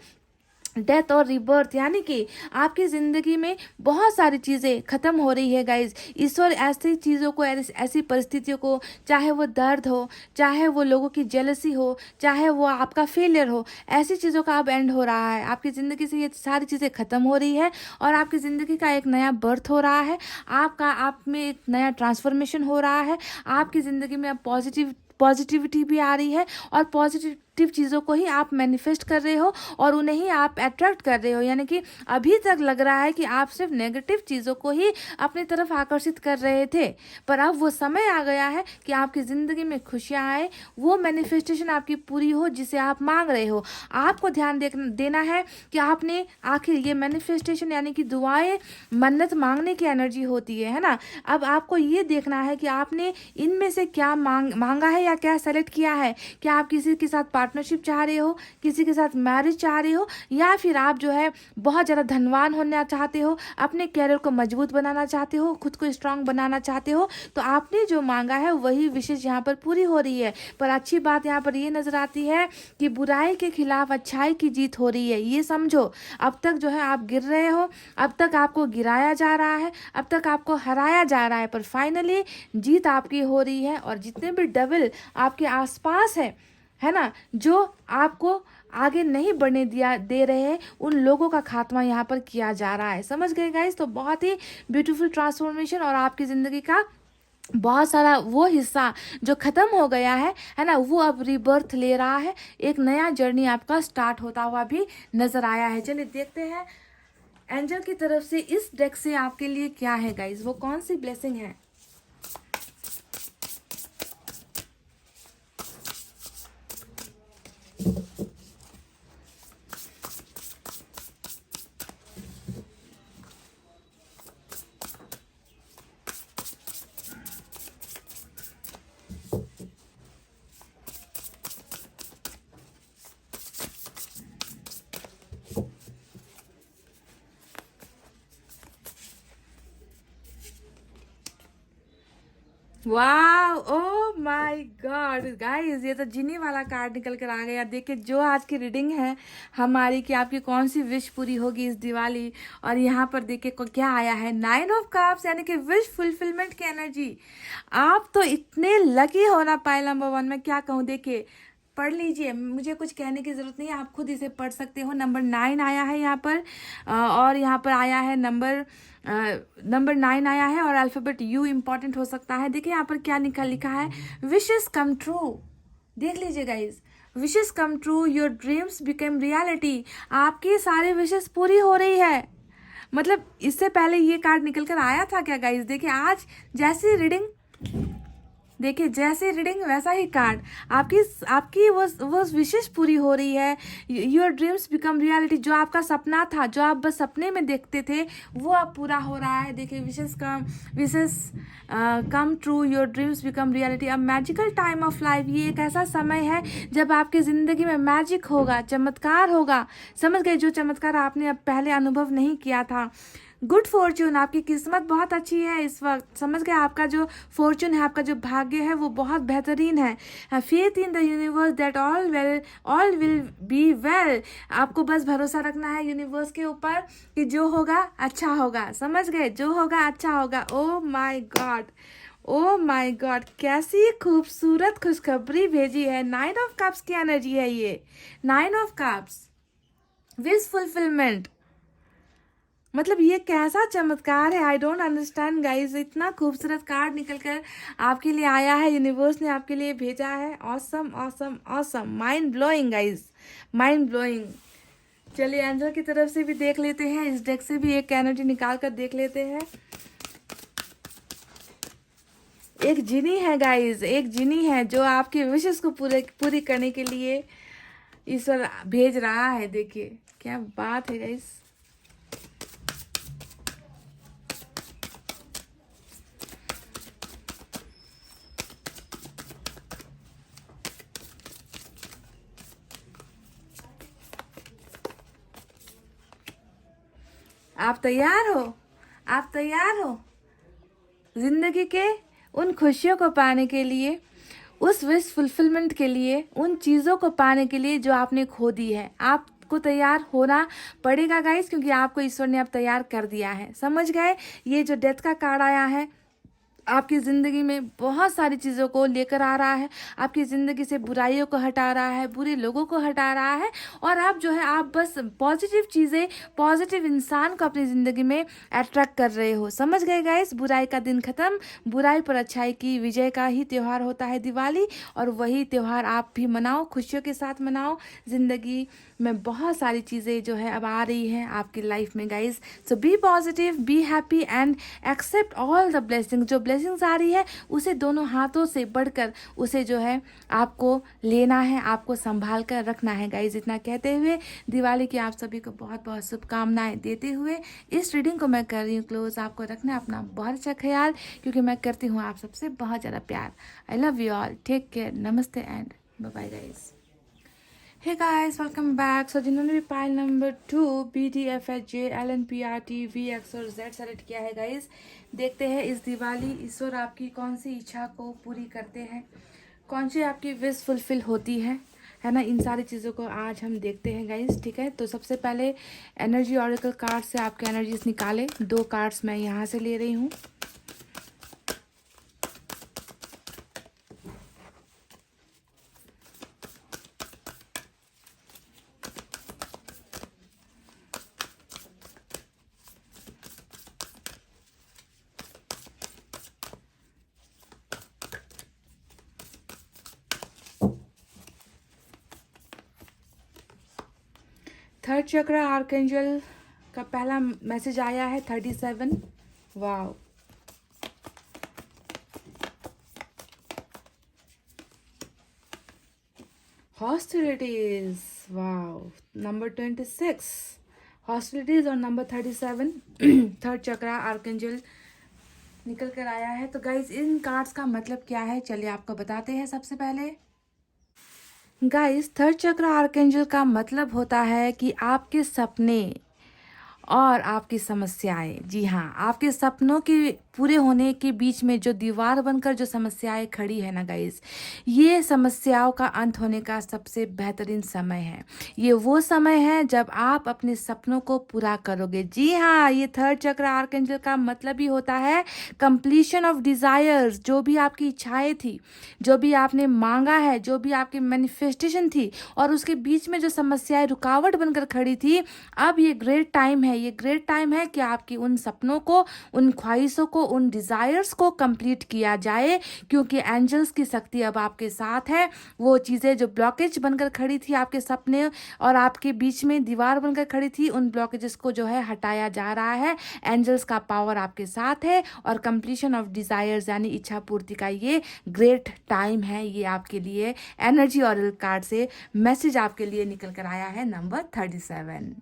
डेथ और रिबर्थ, यानी कि आपकी ज़िंदगी में बहुत सारी चीज़ें ख़त्म हो रही है गाइज। ईश्वर ऐसी चीज़ों को, ऐसी परिस्थितियों को, चाहे वो दर्द हो, चाहे वो लोगों की जेलसी हो, चाहे वो आपका फेलियर हो, ऐसी चीज़ों का अब एंड हो रहा है। आपकी ज़िंदगी से ये सारी चीज़ें ख़त्म हो रही है और आपकी ज़िंदगी का एक नया बर्थ हो रहा है, आप में एक नया ट्रांसफॉर्मेशन हो रहा है। आपकी ज़िंदगी में अब पॉजिटिविटी भी आ रही है और पॉजिटिव चीज़ों को ही आप मैनिफेस्ट कर रहे हो और उन्हें ही आप अट्रैक्ट कर रहे हो। यानी कि अभी तक लग रहा है कि आप सिर्फ नेगेटिव चीज़ों को ही अपनी तरफ आकर्षित कर रहे थे, पर अब वो समय आ गया है कि आपकी ज़िंदगी में खुशियाँ आए, वो मैनिफेस्टेशन आपकी पूरी हो जिसे आप मांग रहे हो। आपको ध्यान देना है कि आपने आखिर ये मैनिफेस्टेशन, यानी कि दुआएं मन्नत मांगने की एनर्जी होती है ना। अब आपको ये देखना है कि आपने इनमें से क्या मांगा है या क्या सेलेक्ट किया है। क्या आप किसी के साथ पार्टनरशिप चाह रहे हो, किसी के साथ मैरिज चाह रहे हो, या फिर आप जो है बहुत ज़्यादा धनवान होना चाहते हो, अपने कैरियर को मजबूत बनाना चाहते हो, खुद को स्ट्रांग बनाना चाहते हो। तो आपने जो मांगा है वही विशेष यहाँ पर पूरी हो रही है। पर अच्छी बात यहाँ पर ये नजर आती है कि बुराई के खिलाफ अच्छाई की जीत हो रही है। ये समझो, अब तक जो है आप गिर रहे हो, अब तक आपको गिराया जा रहा है, अब तक आपको हराया जा रहा है, पर फाइनली जीत आपकी हो रही है। और जितने भी डेविल आपके आसपास है ना, जो आपको आगे नहीं बढ़ने दे रहे हैं, उन लोगों का खात्मा यहाँ पर किया जा रहा है। समझ गए गाइस? तो बहुत ही ब्यूटीफुल ट्रांसफॉर्मेशन और आपकी ज़िंदगी का बहुत सारा वो हिस्सा जो ख़त्म हो गया है ना, वो अब रिबर्थ ले रहा है। एक नया जर्नी आपका स्टार्ट होता हुआ भी नज़र आया है। चलिए देखते हैं एंजल की तरफ से इस डेक से आपके लिए क्या है गाइस, वो कौन सी ब्लेसिंग है। वाह, ओ माय गॉड गाइस, ये तो जिनी वाला कार्ड निकल कर आ गया। देखिए जो आज की रीडिंग है हमारी कि आपकी कौन सी विश पूरी होगी इस दिवाली, और यहाँ पर देखिए को क्या आया है, 9 ऑफ कप्स, यानी कि विश फुलफिलमेंट की एनर्जी। आप तो इतने लकी हो ना पायल नंबर 1, मैं क्या कहूँ। देखिए पढ़ लीजिए, मुझे कुछ कहने की ज़रूरत नहीं है, आप खुद इसे पढ़ सकते हो। नंबर 9 आया है यहाँ पर, और यहाँ पर आया है नंबर 9 आया है, और अल्फ़ाबेट यू इम्पॉर्टेंट हो सकता है। देखिए यहाँ पर क्या लिखा है, विशेस कम ट्रू। देख लीजिए guys, wishes come true, your dreams become reality. आपकी सारी विशेस पूरी हो रही है। मतलब इससे पहले ये कार्ड निकल कर आया था क्या गाइज? देखिए आज जैसी रीडिंग देखिए जैसे रीडिंग वैसा ही कार्ड। आपकी आपकी वो विशेष पूरी हो रही है। Your dreams become reality. जो आपका सपना था, जो आप बस सपने में देखते थे, वो अब पूरा हो रहा है। देखिए wishes come true. Your dreams become reality. अब मैजिकल टाइम ऑफ लाइफ। ये एक ऐसा समय है जब आपकी ज़िंदगी में मैजिक होगा, चमत्कार होगा। समझ गए? जो चमत्कार आपने अब पहले अनुभव नहीं किया था। Good Fortune. आपकी किस्मत बहुत अच्छी है इस वक्त। समझ गए? आपका जो फॉर्चून है, आपका जो भाग्य है, वो बहुत बेहतरीन है। Faith in the universe that all will be well. आपको बस भरोसा रखना है यूनिवर्स के ऊपर कि जो होगा अच्छा होगा। समझ गए? जो होगा अच्छा होगा। Oh my God, oh my God, कैसी खूबसूरत खुशखबरी भेजी है। 9 ऑफ कप्स की एनर्जी है ये। 9 ऑफ कप्स, विश फुलफिलमेंट। मतलब ये कैसा चमत्कार है। I don't understand guys. इतना खूबसूरत कार्ड निकल कर आपके लिए आया है, यूनिवर्स ने आपके लिए भेजा है। Awesome awesome awesome, mind blowing guys, mind blowing. चलिए एंजल की तरफ से भी देख लेते हैं, इस डेक से भी एक एनर्जी निकाल कर देख लेते हैं। एक जिनी है गाइज, एक जिनी है जो आपकी विशेष को पूरी करने के लिए ईश्वर भेज रहा है। देखिए क्या बात है गाइज। आप तैयार हो? आप तैयार हो जिंदगी के उन खुशियों को पाने के लिए, उस विश फुलफिलमेंट के लिए, उन चीज़ों को पाने के लिए जो आपने खो दी है? आपको तैयार होना पड़ेगा गाइस, क्योंकि आपको ईश्वर ने अब तैयार कर दिया है। समझ गए? ये जो डेथ का कार्ड आया है, आपकी ज़िंदगी में बहुत सारी चीज़ों को लेकर आ रहा है। आपकी ज़िंदगी से बुराइयों को हटा रहा है, बुरे लोगों को हटा रहा है। और आप जो है, आप बस पॉजिटिव चीज़ें, पॉजिटिव इंसान को अपनी ज़िंदगी में अट्रैक्ट कर रहे हो। समझ गए गाइस? बुराई का दिन ख़त्म, बुराई पर अच्छाई की विजय का ही त्यौहार होता है दिवाली। और वही त्यौहार आप भी मनाओ, खुशियों के साथ मनाओ। ज़िंदगी में बहुत सारी चीज़ें जो है अब आ रही हैं आपकी लाइफ में guys. So be positive, be happy and accept all the blessing. जो ब्लेसिंग्स आ रही है उसे दोनों हाथों से बढ़कर उसे जो है आपको लेना है, आपको संभाल कर रखना है गाइस। इतना कहते हुए दिवाली की आप सभी को बहुत बहुत शुभकामनाएं देते हुए इस रीडिंग को मैं कर रही हूँ क्लोज। आपको रखना है अपना बहुत अच्छा ख्याल, क्योंकि मैं करती हूँ आप सबसे बहुत ज़्यादा प्यार। I love you all, take care, नमस्ते and bye bye guys. Hey guys, welcome back. So जिन्होंने भी pile number 2 BDFHJ LNPRT VX और Z सेलेक्ट किया है गाइस, देखते हैं इस दिवाली ईश्वर आपकी कौन सी इच्छा को पूरी करते हैं, कौन सी आपकी विश फुलफिल होती है ना। इन सारी चीज़ों को आज हम देखते हैं गाइस, ठीक है। तो सबसे पहले एनर्जी ऑरेकल कार्ड से आपके एनर्जीज निकाले। 2 कार्ड्स मैं यहाँ से ले रही हूँ। थर्ड चक्र आर्कएंजल का पहला मैसेज आया है 37। Wow, hostilities. Wow, number 26 hostilities और नंबर 37 थर्ड चक्र आर्कएंजल निकल कर आया है। तो गाइज इन कार्ड्स का मतलब क्या है, चलिए आपको बताते हैं। सबसे पहले गाइस, थर्ड चक्र आर्कएंजल का मतलब होता है कि आपके सपने और आपकी समस्याएं, जी हाँ, आपके सपनों के पूरे होने के बीच में जो दीवार बनकर जो समस्याएं खड़ी है ना गाइस, ये समस्याओं का अंत होने का सबसे बेहतरीन समय है। ये वो समय है जब आप अपने सपनों को पूरा करोगे। जी हाँ, ये थर्ड चक्र आर्कएंजल का मतलब ही होता है कंप्लीशन ऑफ डिज़ायर्स। जो भी आपकी इच्छाएं थी, जो भी आपने मांगा है, जो भी आपकी मैनिफेस्टेशन थी, और उसके बीच में जो समस्याएं रुकावट बनकर खड़ी थी, अब ये ग्रेट टाइम है, ये ग्रेट टाइम है कि आपकी उन सपनों को, उन ख्वाहिशों को, उन डिज़ायर्स को कंप्लीट किया जाए, क्योंकि एंजल्स की शक्ति अब आपके साथ है। वो चीज़ें जो ब्लॉकेज बनकर खड़ी थी आपके सपने और आपके बीच में दीवार बनकर खड़ी थी, उन ब्लॉकेजेस को जो है हटाया जा रहा है। एंजल्स का पावर आपके साथ है और कंप्लीशन ऑफ डिज़ायर्स यानी इच्छा पूर्ति का ये ग्रेट टाइम है। ये आपके लिए एनर्जी ऑरल कार्ड से मैसेज आपके लिए निकल कर आया है नंबर 37।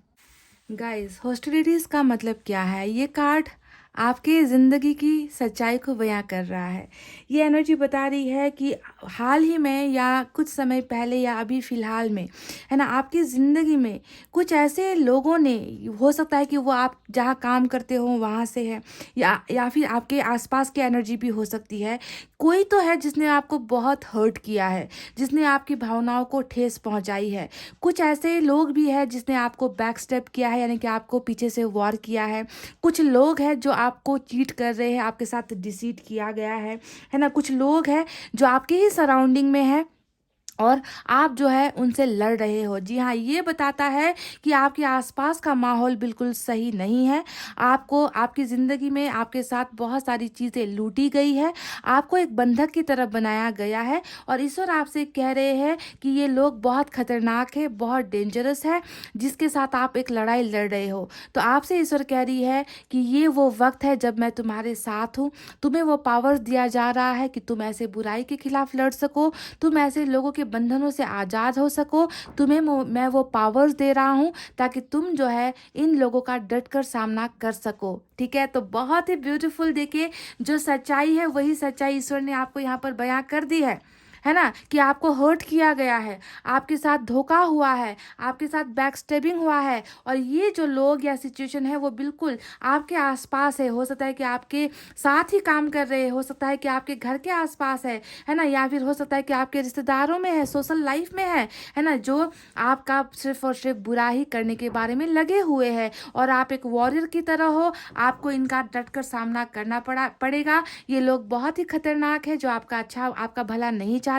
गाइस, हॉस्टिलिटीज़ का मतलब क्या है? ये कार्ड आपके ज़िंदगी की सच्चाई को बयां कर रहा है। ये एनर्जी बता रही है कि हाल ही में या कुछ समय पहले या अभी फ़िलहाल में, है ना, आपकी ज़िंदगी में कुछ ऐसे लोगों ने, हो सकता है कि वो आप जहाँ काम करते हो वहाँ से है, या फिर आपके आसपास की एनर्जी भी हो सकती है। कोई तो है जिसने आपको बहुत हर्ट किया है, जिसने आपकी भावनाओं को ठेस पहुँचाई है। कुछ ऐसे लोग भी हैं जिसने आपको बैक स्टेप किया है, यानी कि आपको पीछे से वॉर किया है। कुछ लोग हैं जो आपको चीट कर रहे हैं, आपके साथ डिसीट किया गया है ना। कुछ लोग हैं जो आपके ही सराउंडिंग में है और आप जो है उनसे लड़ रहे हो। जी हाँ, ये बताता है कि आपके आसपास का माहौल बिल्कुल सही नहीं है। आपको आपकी ज़िंदगी में आपके साथ बहुत सारी चीज़ें लूटी गई है, आपको एक बंधक की तरह बनाया गया है और ईश्वर आपसे कह रहे हैं कि ये लोग बहुत खतरनाक है, बहुत डेंजरस है, जिसके साथ आप एक लड़ाई लड़ रहे हो। तो आपसे ईश्वर कह रही है कि ये वो वक्त है जब मैं तुम्हारे साथ हूँ। तुम्हें वो पावर्स दिया जा रहा है कि तुम ऐसे बुराई के खिलाफ लड़ सको, तुम ऐसे लोगों के बंधनों से आज़ाद हो सको। तुम्हें मैं वो पावर्स दे रहा हूँ ताकि तुम जो है इन लोगों का डट कर सामना कर सको। ठीक है, तो बहुत ही ब्यूटीफुल, देखिए जो सच्चाई है वही सच्चाई ईश्वर ने आपको यहाँ पर बयां कर दी है ना, कि आपको हर्ट किया गया है, आपके साथ धोखा हुआ है, आपके साथ बैक स्टेबिंग हुआ है और ये जो लोग या सिचुएशन है वो बिल्कुल आपके आसपास है। हो सकता है कि आपके साथ ही काम कर रहे हैं, हो सकता है कि आपके घर के आसपास है ना, या फिर हो सकता है कि आपके रिश्तेदारों में है, सोशल लाइफ में है ना, जो आपका सिर्फ और सिर्फ बुरा ही करने के बारे में लगे हुए हैं और आप एक वॉरियर की तरह हो। आपको इनका डटकर सामना करना पड़ेगा। ये लोग बहुत ही खतरनाक है जो आपका अच्छा, आपका भला नहीं चाहते,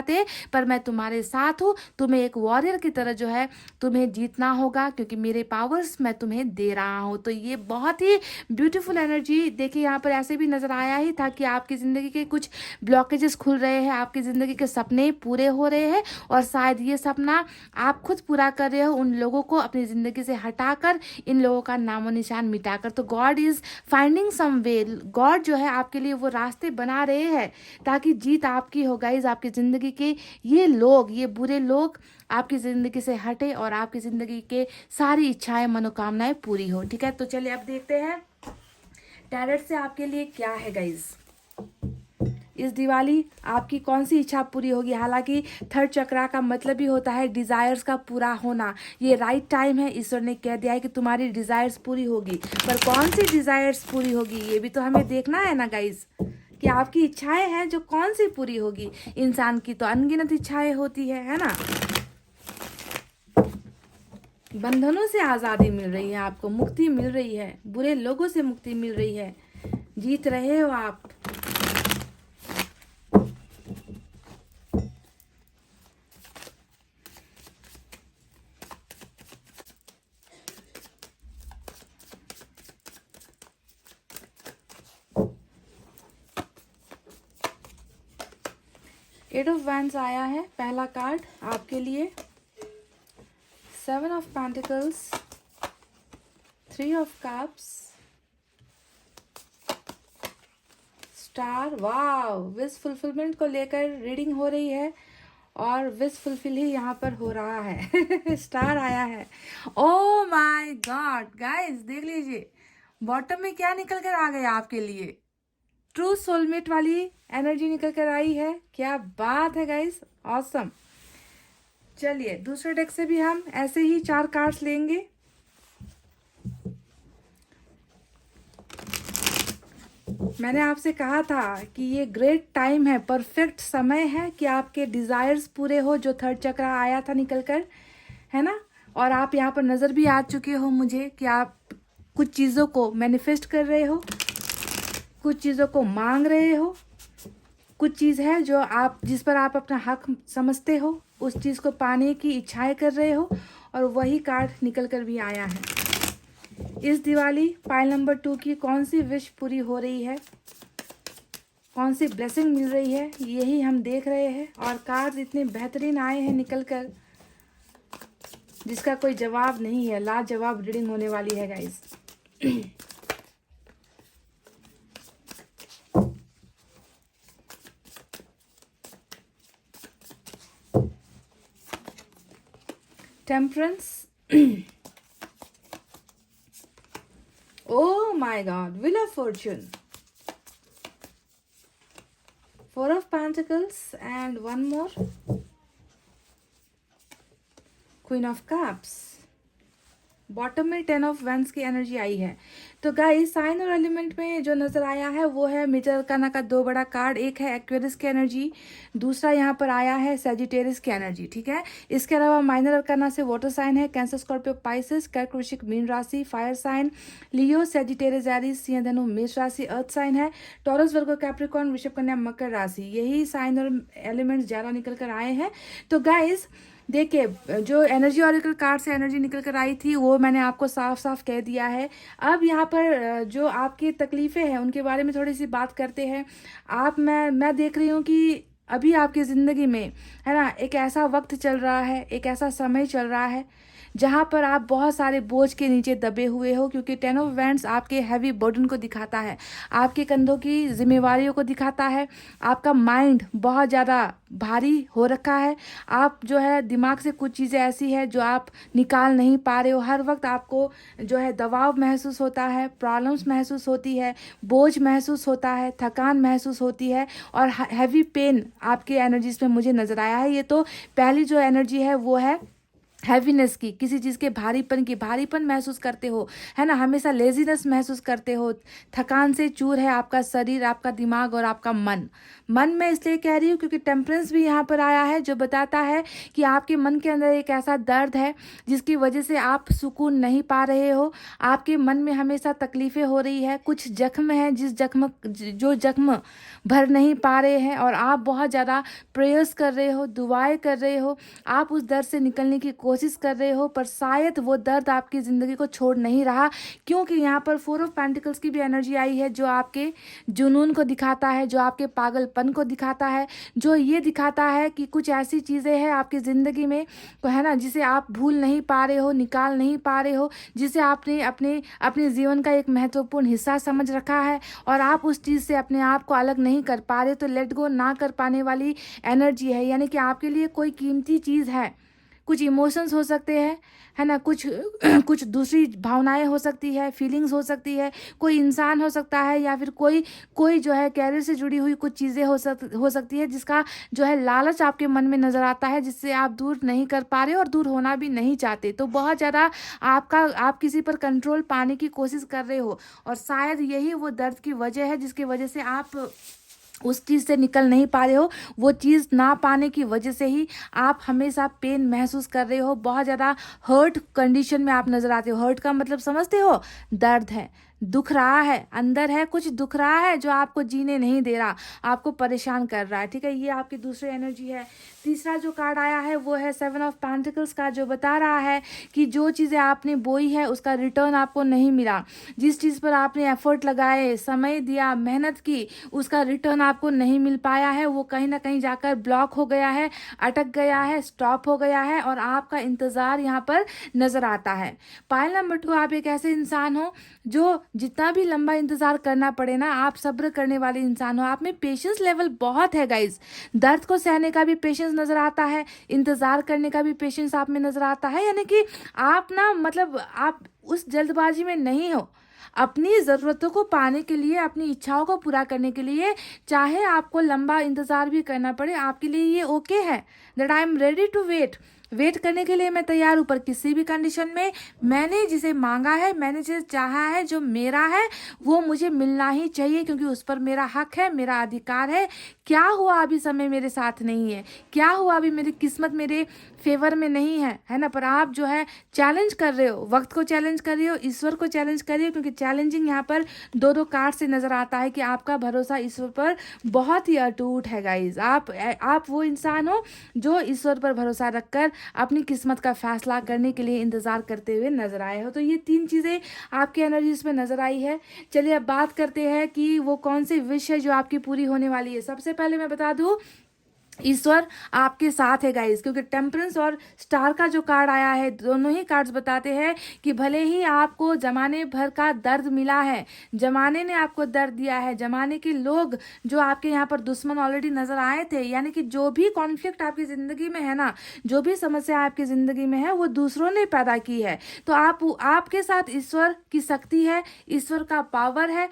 पर मैं तुम्हारे साथ हूँ। तुम्हें एक वॉरियर की तरह जो है तुम्हें जीतना होगा, क्योंकि मेरे पावर्स मैं तुम्हें दे रहा हूँ। तो ये बहुत ही ब्यूटीफुल एनर्जी, देखिए यहाँ पर ऐसे भी नजर आया ही था कि आपकी ज़िंदगी के कुछ ब्लॉकेजेस खुल रहे हैं, आपकी ज़िंदगी के सपने पूरे हो रहे हैं और शायद ये सपना आप खुद पूरा कर रहे हो, उन लोगों को अपनी ज़िंदगी से हटाकर, इन लोगों का नामो निशान मिटाकर। तो God is finding some way, God जो है आपके लिए वो रास्ते बना रहे हैं ताकि जीत आपकी हो। गाइज, आपकी ज़िंदगी के ये लोग, ये बुरे लोग आपकी ज़िंदगी से हटे और आपकी ज़िंदगी के सारी इच्छाएं, मनोकामनाएं पूरी हो। ठीक है, तो चलिए अब देखते हैं टैरेट से आपके लिए क्या है। गाइज, इस दिवाली आपकी कौन सी इच्छा पूरी होगी? हालांकि थर्ड चक्रा का मतलब ही होता है डिज़ायर्स का पूरा होना। ये राइट टाइम है, ईश्वर ने कह दिया है कि तुम्हारी डिज़ायर्स पूरी होगी, पर कौन सी डिज़ायर्स पूरी होगी ये भी तो हमें देखना है ना गाइज, कि आपकी इच्छाएं हैं जो कौन सी पूरी होगी। इंसान की तो अनगिनत इच्छाएं होती है ना। बंधनों से आज़ादी मिल रही है, आपको मुक्ति मिल रही है, बुरे लोगों से मुक्ति मिल रही है, जीत रहे हो आप। एट ऑफ वैंड्स आया है पहला कार्ड आपके लिए, 7 of pentacles, 3 of cups, star. Wow, wish fulfilment को लेकर रीडिंग हो रही है और विश फुलफिल ही यहाँ पर हो रहा है। स्टार आया है। ओ माय गॉड गाइस, देख लीजिए बॉटम में क्या निकल कर आ गया आपके लिए। ट्रू सोलमेट वाली एनर्जी निकल कर आई है। क्या बात है गाइस, ऑसम। चलिए दूसरे डेक से भी हम ऐसे ही 4 कार्ड्स लेंगे। मैंने आपसे कहा था कि ये ग्रेट टाइम है, परफेक्ट समय है कि आपके डिज़ायर्स पूरे हो, जो थर्ड चक्रा आया था निकल कर, है ना। और आप यहाँ पर नज़र भी आ चुके हो मुझे कि आप कुछ चीज़ों को मैनिफेस्ट कर रहे हो, कुछ चीज़ों को मांग रहे हो, कुछ चीज़ है जो आप, जिस पर आप अपना हक समझते हो, उस चीज़ को पाने की इच्छाएं कर रहे हो और वही कार्ड निकल कर भी आया है। इस दिवाली पाइल नंबर 2 की कौन सी विश पूरी हो रही है? कौन सी ब्लेसिंग मिल रही है, यही हम देख रहे हैं। और कार्ड इतने बेहतरीन आए हैं निकल कर, जिसका कोई जवाब नहीं है। लाजवाब रीडिंग होने वाली है guys. Temperance, oh my god, Wheel of Fortune, Four of Pentacles and one more, Queen of Cups। Bottom में 10 ऑफ वैंस की एनर्जी आई है। तो गाइस साइन और एलिमेंट में जो नज़र आया है वो है मेजर अरकाना का 2 बड़ा कार्ड। एक है एक्वेरियस की एनर्जी, दूसरा यहाँ पर आया है सैजिटेरियस की एनर्जी, ठीक है। इसके अलावा माइनर अरकाना से वाटर साइन है, कैंसर, स्कॉर्पियो, पाइसेस, कर्क, वृश्चिक, मीन राशि, फायर साइन, लियो, सैजिटेरियस, एरीज, सिंह, धनु, मेष राशि, अर्थ साइन है, टॉरस, वर्गो, कैप्रिकॉर्न, वृषभ, कन्या, मकर राशि। यही साइन और एलिमेंट्स ज़्यादा निकल कर आए हैं। तो गाइस देखिए, जो एनर्जी ऑरिकल कार्ड से एनर्जी निकल कर आई थी वो मैंने आपको साफ साफ कह दिया है। अब यहाँ पर जो आपकी तकलीफ़ें हैं उनके बारे में थोड़ी सी बात करते हैं। मैं देख रही हूँ कि अभी आपकी ज़िंदगी में, है ना, एक ऐसा वक्त चल रहा है, एक ऐसा समय चल रहा है जहाँ पर आप बहुत सारे बोझ के नीचे दबे हुए हो, क्योंकि 10 ऑफ वैंड्स आपके हैवी बर्डन को दिखाता है, आपके कंधों की जिम्मेवारियों को दिखाता है। आपका माइंड बहुत ज़्यादा भारी हो रखा है। आप जो है दिमाग से कुछ चीज़ें ऐसी है जो आप निकाल नहीं पा रहे हो। हर वक्त आपको जो है दबाव महसूस होता है, प्रॉब्लम्स महसूस होती है, बोझ महसूस होता है, थकान महसूस होती है और हैवी पेन आपके एनर्जीज में मुझे नज़र आया है। ये तो पहली जो एनर्जी है वो है हैवीनेस की, किसी चीज़ के भारीपन महसूस करते हो, है ना, हमेशा लेजीनेस महसूस करते हो, थकान से चूर है आपका शरीर, आपका दिमाग और आपका मन। मैं इसलिए कह रही हूँ क्योंकि टेम्परेंस भी यहाँ पर आया है, जो बताता है कि आपके मन के अंदर एक ऐसा दर्द है जिसकी वजह से आप सुकून नहीं पा रहे हो। आपके मन में हमेशा तकलीफ़ें हो रही है, कुछ जख्म है जो जख्म भर नहीं पा रहे हैं और आप बहुत ज़्यादा प्रेयर्स कर रहे हो, दुआएं कर रहे हो, आप उस दर्द से निकलने की कोशिश कर रहे हो, पर शायद वो दर्द आपकी ज़िंदगी को छोड़ नहीं रहा। क्योंकि यहाँ पर 4 ऑफ पेंटिकल्स की भी एनर्जी आई है, जो आपके जुनून को दिखाता है, जो आपके पागलपन को दिखाता है, जो ये दिखाता है कि कुछ ऐसी चीज़ें हैं आपकी ज़िंदगी में, तो है ना, जिसे आप भूल नहीं पा रहे हो, निकाल नहीं पा रहे हो, जिसे आपने अपने जीवन का एक महत्वपूर्ण हिस्सा समझ रखा है और आप उस चीज़ से अपने आप को अलग नहीं कर पा रहे। तो लेट गो ना कर पाने वाली एनर्जी है, यानी कि आपके लिए कोई कीमती चीज़ है, कुछ इमोशंस हो सकते हैं, है ना, कुछ दूसरी भावनाएं हो सकती है, फीलिंग्स हो सकती है, कोई इंसान हो सकता है, या फिर कोई जो है कैरियर से जुड़ी हुई कुछ चीज़ें हो सकती है, जिसका जो है लालच आपके मन में नज़र आता है, जिससे आप दूर नहीं कर पा रहे और दूर होना भी नहीं चाहते। तो बहुत ज़्यादा आप किसी पर कंट्रोल पाने की कोशिश कर रहे हो और शायद यही वो दर्द की वजह है जिसकी वजह से आप उस चीज़ से निकल नहीं पा रहे हो। वो चीज़ ना पाने की वजह से ही आप हमेशा पेन महसूस कर रहे हो, बहुत ज़्यादा हर्ट कंडीशन में आप नज़र आते हो। हर्ट का मतलब समझते हो, दर्द है, दुख रहा है, अंदर है कुछ दुख रहा है जो आपको जीने नहीं दे रहा, आपको परेशान कर रहा है, ठीक है। ये आपकी दूसरी एनर्जी है। तीसरा जो कार्ड आया है वो है 7 ऑफ पेंटिकल्स का, जो बता रहा है कि जो चीज़ें आपने बोई है उसका रिटर्न आपको नहीं मिला। जिस चीज़ पर आपने एफर्ट लगाए, समय दिया, मेहनत की, उसका रिटर्न आपको नहीं मिल पाया है। वो कहीं ना कहीं जाकर ब्लॉक हो गया है, अटक गया है, स्टॉप हो गया है और आपका इंतज़ार यहाँ पर नज़र आता है। पायल नंबर 2, आप एक ऐसे इंसान हो जो जितना भी लंबा इंतज़ार करना पड़े ना, आप सब्र करने वाले इंसान हो। आप में पेशेंस लेवल बहुत है गाइज। दर्द को सहने का भी पेशेंस नज़र आता है, इंतज़ार करने का भी पेशेंस आप में नज़र आता है। यानी कि आप ना, मतलब आप उस जल्दबाजी में नहीं हो। अपनी ज़रूरतों को पाने के लिए, अपनी इच्छाओं को पूरा करने के लिए, चाहे आपको लंबा इंतज़ार भी करना पड़े, आपके लिए ये ओके है। That I am ready to wait करने के लिए मैं तैयार हूँ, पर किसी भी कंडीशन में मैंने जिसे मांगा है, मैंने जिसे चाहा है, जो मेरा है वो मुझे मिलना ही चाहिए, क्योंकि उस पर मेरा हक है, मेरा अधिकार है। क्या हुआ अभी समय मेरे साथ नहीं है, क्या हुआ अभी मेरी किस्मत मेरे फेवर में नहीं है, है ना, पर आप जो है चैलेंज कर रहे हो, वक्त को चैलेंज कर रहे हो, ईश्वर को चैलेंज कर रहे हो, क्योंकि चैलेंजिंग यहाँ पर दो कार्ड से नज़र आता है कि आपका भरोसा ईश्वर पर बहुत ही अटूट है गाइज। आप वो इंसान हो जो ईश्वर पर भरोसा रखकर अपनी किस्मत का फैसला करने के लिए इंतज़ार करते हुए नजर आए हो। तो ये 3 चीज़ें आपकी एनर्जीज में नजर आई है। चलिए अब बात करते हैं कि वो कौन सी विश है जो आपकी पूरी होने वाली है। सबसे पहले मैं बता दूं, ईश्वर आपके साथ है गाइस, क्योंकि टेम्परेंस और स्टार का जो कार्ड आया है, दोनों ही कार्ड्स बताते हैं कि भले ही आपको जमाने भर का दर्द मिला है, जमाने ने आपको दर्द दिया है, जमाने के लोग जो आपके यहाँ पर दुश्मन ऑलरेडी नजर आए थे, यानी कि जो भी कॉन्फ्लिक्ट आपकी जिंदगी में है ना, जो भी समस्या आपकी जिंदगी में है, वो दूसरों ने पैदा की है। तो आपके साथ ईश्वर की शक्ति है, ईश्वर का पावर है।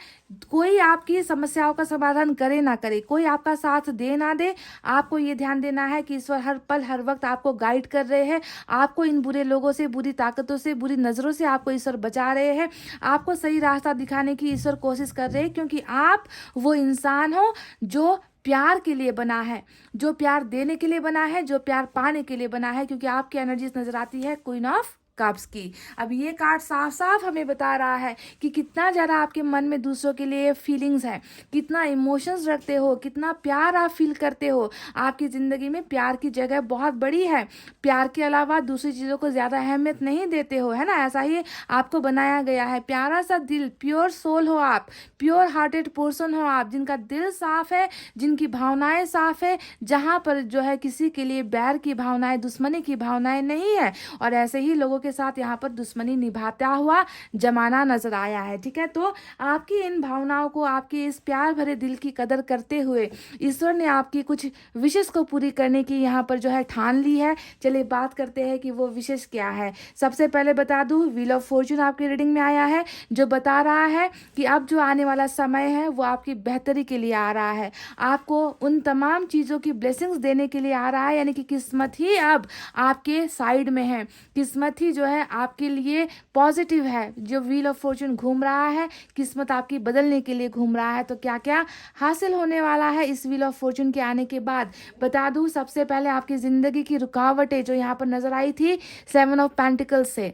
कोई आपकी समस्याओं का समाधान करे ना करे, कोई आपका साथ दे ना दे, आपको ये ध्यान देना है कि ईश्वर हर पल हर वक्त आपको गाइड कर रहे हैं। आपको इन बुरे लोगों से, बुरी ताकतों से, बुरी नजरों से आपको ईश्वर बचा रहे हैं। आपको सही रास्ता दिखाने की ईश्वर कोशिश कर रहे हैं, क्योंकि आप वो इंसान हो जो प्यार के लिए बना है, जो प्यार देने के लिए बना है, जो प्यार पाने के लिए बना है, क्योंकि आपकी एनर्जीज नजर आती है क्वीन ऑफ कप्स की। अब ये कार्ड साफ साफ हमें बता रहा है कि कितना ज़्यादा आपके मन में दूसरों के लिए फीलिंग्स है, कितना इमोशंस रखते हो, कितना प्यार आप फील करते हो। आपकी ज़िंदगी में प्यार की जगह बहुत बड़ी है। प्यार के अलावा दूसरी चीज़ों को ज़्यादा अहमियत नहीं देते हो, है ना। ऐसा ही आपको बनाया गया है। प्यारा सा दिल, प्योर सोल हो आप, प्योर हार्टेड पर्सन हो आप, जिनका दिल साफ है, जिनकी भावनाएं साफ है, जहाँ पर जो है किसी के लिए बैर की भावनाएं, दुश्मनी की भावनाएं नहीं है। और ऐसे ही लोगों के साथ यहाँ पर दुश्मनी निभाता हुआ जमाना नजर आया है। ठीक है, तो आपकी इन भावनाओं को, आपके इस प्यार भरे दिल की कदर करते हुए ईश्वर ने आपकी कुछ विशेष को पूरी करने की यहाँ पर जो है ठान ली है। चलिए बात करते हैं कि वो विशेष क्या है। सबसे पहले बता दूं, व्हील ऑफ फॉर्चून आपकी रीडिंग में आया है, जो बता रहा है कि अब जो आने वाला समय है वो आपकी बेहतरी के लिए आ रहा है। आपको उन तमाम चीज़ों की ब्लेसिंग्स देने के लिए आ रहा है, यानी कि किस्मत ही अब आपके साइड में है। किस्मत ही जो है आपके लिए पॉजिटिव है। जो व्हील ऑफ फॉर्चून घूम रहा है, किस्मत आपकी बदलने के लिए घूम रहा है। तो क्या क्या हासिल होने वाला है इस व्हील ऑफ फॉर्चून के आने के बाद, बता दूं। सबसे पहले आपकी जिंदगी की रुकावटें जो यहाँ पर नजर आई थी 7 ऑफ पेंटिकल्स से,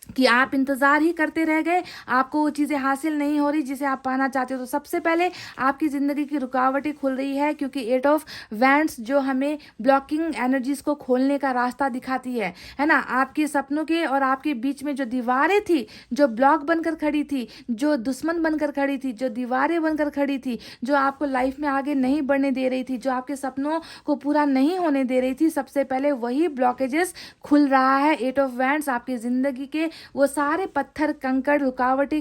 कि आप इंतज़ार ही करते रह गए, आपको वो चीज़ें हासिल नहीं हो रही जिसे आप पाना चाहते हो। तो सबसे पहले आपकी ज़िंदगी की रुकावटें खुल रही है, क्योंकि 8 ऑफ वैंड्स जो हमें ब्लॉकिंग एनर्जीज को खोलने का रास्ता दिखाती है ना। आपके सपनों के और आपके बीच में जो दीवारें थी, जो ब्लॉक बनकर खड़ी थी, जो दुश्मन बनकर खड़ी थी, जो दीवारें बनकर खड़ी थी, जो आपको लाइफ में आगे नहीं बढ़ने दे रही थी, जो आपके सपनों को पूरा नहीं होने दे रही थी, सबसे पहले वही ब्लॉकेजेस खुल रहा है। 8 ऑफ वैंड्स आपकी ज़िंदगी के वो सारे पत्थर, कंकड़, रुकावटें,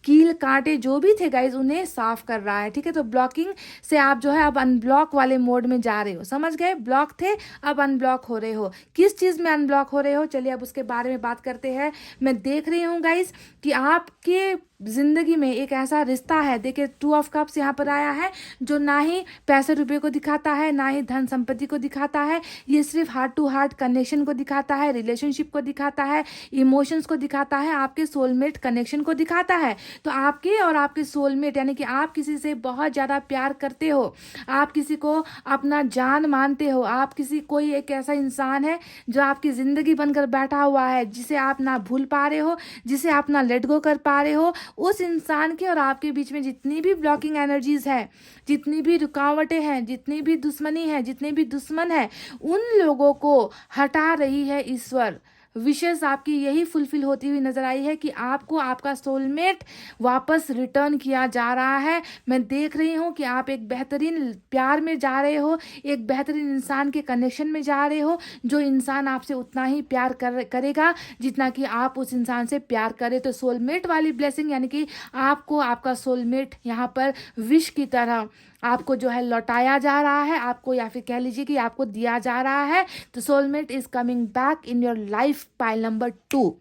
कील कांटे जो भी थे गाइज, उन्हें साफ कर रहा है। ठीक है, तो ब्लॉकिंग से आप जो है अब अनब्लॉक वाले मोड में जा रहे हो। समझ गए, ब्लॉक थे अब अनब्लॉक हो रहे हो। किस चीज़ में अनब्लॉक हो रहे हो, चलिए अब उसके बारे में बात करते हैं। मैं देख रही हूँ गाइज कि आपके जिंदगी में एक ऐसा रिश्ता है, देखिए 2 ऑफ कप्स यहाँ पर आया है, जो ना ही पैसे रुपए को दिखाता है, ना ही धन संपत्ति को दिखाता है। ये सिर्फ हार्ट टू हार्ट कनेक्शन को दिखाता है, रिलेशनशिप को दिखाता है, इमोशंस को दिखाता है, आपके सोलमेट कनेक्शन को दिखाता है। तो आपके और आपके सोलमेट, यानी कि आप किसी से बहुत ज़्यादा प्यार करते हो, आप किसी को अपना जान मानते हो, आप कोई एक ऐसा इंसान है जो आपकी ज़िंदगी बनकर बैठा हुआ है, जिसे आप ना भूल पा रहे हो, जिसे आप ना लेट गो कर पा रहे हो। उस इंसान के और आपके बीच में जितनी भी ब्लॉकिंग एनर्जीज है, जितनी भी रुकावटें हैं, जितनी भी दुश्मनी है, जितने भी दुश्मन है, उन लोगों को हटा रही है ईश्वर। विशेष आपकी यही फुलफिल होती हुई नजर आई है कि आपको आपका सोलमेट वापस रिटर्न किया जा रहा है। मैं देख रही हूँ कि आप एक बेहतरीन प्यार में जा रहे हो, एक बेहतरीन इंसान के कनेक्शन में जा रहे हो, जो इंसान आपसे उतना ही प्यार करेगा जितना कि आप उस इंसान से प्यार करें। तो सोलमेट वाली ब्लेसिंग, यानी कि आपको आपका सोलमेट यहाँ पर विश की तरह आपको जो है लौटाया जा रहा है, आपको, या फिर कह लीजिए कि आपको दिया जा रहा है। तो soulmate is coming back in your life, pile number 2।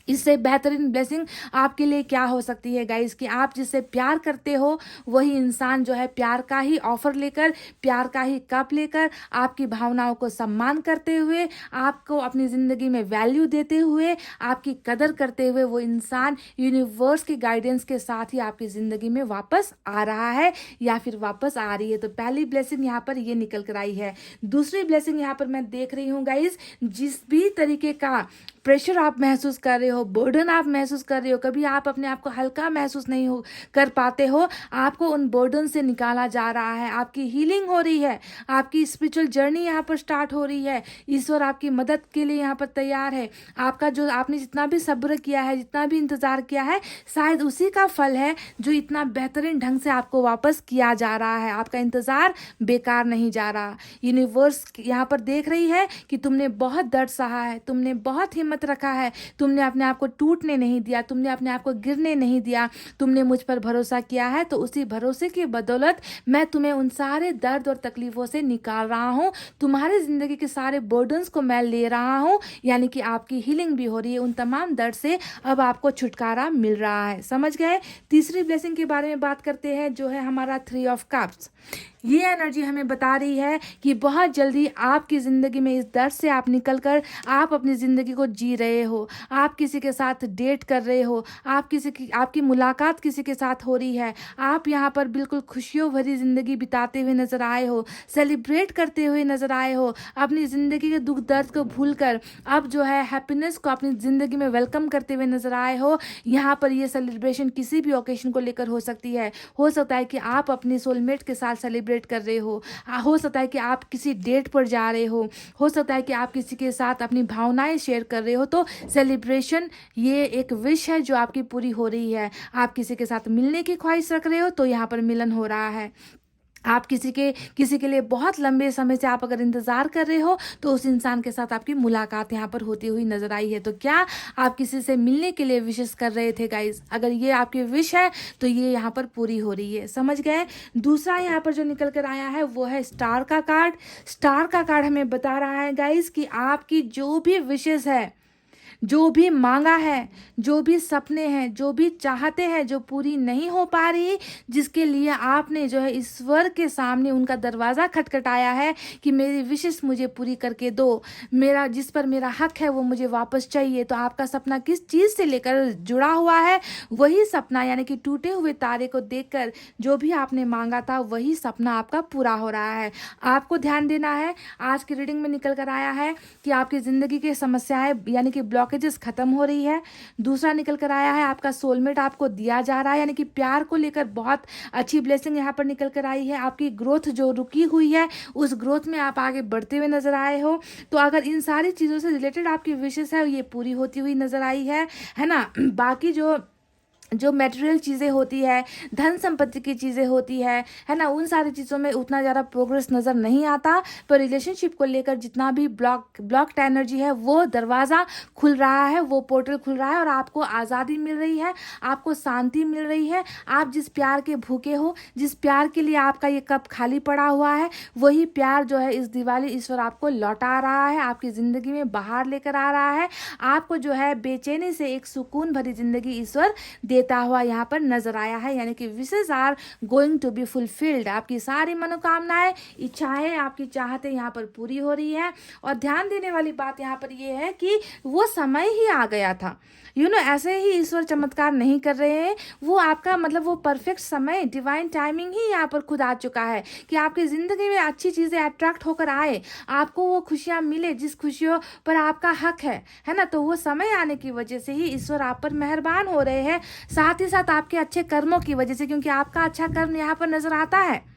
इससे बेहतरीन ब्लेसिंग आपके लिए क्या हो सकती है गाइस, कि आप जिससे प्यार करते हो वही इंसान जो है प्यार का ही ऑफर लेकर, प्यार का ही कप लेकर, आपकी भावनाओं को सम्मान करते हुए, आपको अपनी ज़िंदगी में वैल्यू देते हुए, आपकी कदर करते हुए, वो इंसान यूनिवर्स के गाइडेंस के साथ ही आपकी ज़िंदगी में वापस आ रहा है या फिर वापस आ रही है। तो पहली ब्लेसिंग यहाँ पर ये निकल कर आई है। दूसरी ब्लेसिंग यहाँ पर मैं देख रही हूँ गाइस, जिस भी तरीके का प्रेशर आप महसूस कर रहे हो, बर्डन आप महसूस कर रहे हो, कभी आप अपने आप को हल्का महसूस नहीं हो कर पाते हो, आपको उन बर्डन से निकाला जा रहा है। आपकी हीलिंग हो रही है, आपकी स्पिरिचुअल जर्नी यहाँ पर स्टार्ट हो रही है। ईश्वर आपकी मदद के लिए यहाँ पर तैयार है। आपका जो आपने जितना भी सब्र किया है, जितना भी इंतजार किया है, शायद उसी का फल है जो इतना बेहतरीन ढंग से आपको वापस किया जा रहा है। आपका इंतजार बेकार नहीं जा रहा। यूनिवर्स यहाँ पर देख रही है कि तुमने बहुत दर्द सहा है, तुमने बहुत हिम्मत रखा है, तुमने अपने आप को टूटने नहीं दिया, तुमने अपने आप को गिरने नहीं दिया, तुमने मुझ पर भरोसा किया है। तो उसी भरोसे की बदौलत मैं तुम्हें उन सारे दर्द और तकलीफों से निकाल रहा हूँ। तुम्हारी जिंदगी के सारे बर्डन्स को मैं ले रहा हूँ, यानी कि आपकी हीलिंग भी हो रही है। उन तमाम दर्द से अब आपको छुटकारा मिल रहा है। समझ गए? तीसरी ब्लेसिंग के बारे में बात करते हैं, जो है हमारा 3 ऑफ कप्स। ये एनर्जी हमें बता रही है कि बहुत जल्दी आपकी ज़िंदगी में इस दर्द से आप निकलकर आप अपनी ज़िंदगी को जी रहे हो। आप किसी के साथ डेट कर रहे हो, आपकी मुलाकात किसी के साथ हो रही है। आप यहाँ पर बिल्कुल खुशियों भरी ज़िंदगी बिताते हुए नज़र आए हो, सेलिब्रेट करते हुए नज़र आए हो। अपनी ज़िंदगी के दुख दर्द को भूलकर अब जो है हैप्पीनेस को अपनी ज़िंदगी में वेलकम करते हुए नज़र आए हो। यहाँ पर ये सेलिब्रेशन किसी भी ओकेशन को लेकर हो सकती है। हो सकता है कि आप अपनी सोलमेट के साथ सेलिब्रेट कर रहे हो सकता है कि आप किसी डेट पर जा रहे हो सकता है कि आप किसी के साथ अपनी भावनाएं शेयर कर रहे हो। तो सेलिब्रेशन ये एक विश है जो आपकी पूरी हो रही है। आप किसी के साथ मिलने की ख्वाहिश रख रहे हो तो यहाँ पर मिलन हो रहा है। आप किसी के लिए बहुत लंबे समय से आप अगर इंतज़ार कर रहे हो तो उस इंसान के साथ आपकी मुलाकात यहाँ पर होती हुई नज़र आई है। तो क्या आप किसी से मिलने के लिए विशेष कर रहे थे गाइस? अगर ये आपकी विश है तो ये यहाँ पर पूरी हो रही है। समझ गए? दूसरा यहाँ पर जो निकल कर आया है वो है स्टार का कार्ड। स्टार का कार्ड हमें बता रहा है गाइस कि आपकी जो भी विशेष है, जो भी मांगा है, जो भी सपने हैं, जो भी चाहते हैं, जो पूरी नहीं हो पा रही, जिसके लिए आपने जो है ईश्वर के सामने उनका दरवाज़ा खटखटाया है कि मेरी विशेष मुझे पूरी करके दो, मेरा जिस पर मेरा हक है वो मुझे वापस चाहिए। तो आपका सपना किस चीज़ से लेकर जुड़ा हुआ है? वही सपना, यानी कि टूटे हुए तारे को देखकर जो भी आपने मांगा था वही सपना आपका पूरा हो रहा है। आपको ध्यान देना है। आज की रीडिंग में निकल कर आया है कि आपकी ज़िंदगी की समस्याएं यानी कि ब्लॉकेजेस खत्म हो रही है। दूसरा निकल कर आया है आपका सोलमेट आपको दिया जा रहा है, यानी कि प्यार को लेकर बहुत अच्छी ब्लेसिंग यहाँ पर निकल कर आई है। आपकी ग्रोथ जो रुकी हुई है उस ग्रोथ में आप आगे बढ़ते हुए नजर आए हो। तो अगर इन सारी चीज़ों से रिलेटेड आपकी विशेष है ये पूरी होती हुई नजर आई है ना। बाकी जो मटेरियल चीज़ें होती है, धन संपत्ति की चीज़ें होती है ना, उन सारी चीज़ों में उतना ज़्यादा प्रोग्रेस नज़र नहीं आता। पर रिलेशनशिप को लेकर जितना भी ब्लॉक्ड एनर्जी है वो दरवाज़ा खुल रहा है, वो पोर्टल खुल रहा है और आपको आज़ादी मिल रही है, आपको शांति मिल रही है। आप जिस प्यार के भूखे हो, जिस प्यार के लिए आपका ये कप खाली पड़ा हुआ है, वही प्यार जो है इस दिवाली ईश्वर आपको लौटा रहा है, आपकी ज़िंदगी में बाहर लेकर आ रहा है। आपको जो है बेचैनी से एक सुकून भरी ज़िंदगी ईश्वर देता हुआ यहाँ पर नजर आया है, यानी कि wishes are going to be fulfilled. आपकी सारी मनोकामनाएं, इच्छाएं, आपकी चाहतें यहाँ पर पूरी हो रही है। और ध्यान देने वाली बात यहाँ पर ये है कि वो समय ही आ गया था। ऐसे ही ईश्वर चमत्कार नहीं कर रहे हैं, वो आपका मतलब वो परफेक्ट समय, डिवाइन टाइमिंग ही यहाँ पर खुद आ चुका है कि आपकी ज़िंदगी में अच्छी चीज़ें अट्रैक्ट होकर आए, आपको वो खुशियाँ मिले जिस खुशियों पर आपका हक है ना। तो वो समय आने की वजह से ही ईश्वर आप पर मेहरबान हो रहे हैं, साथ ही साथ आपके अच्छे कर्मों की वजह से, क्योंकि आपका अच्छा कर्म यहाँ पर नजर आता है।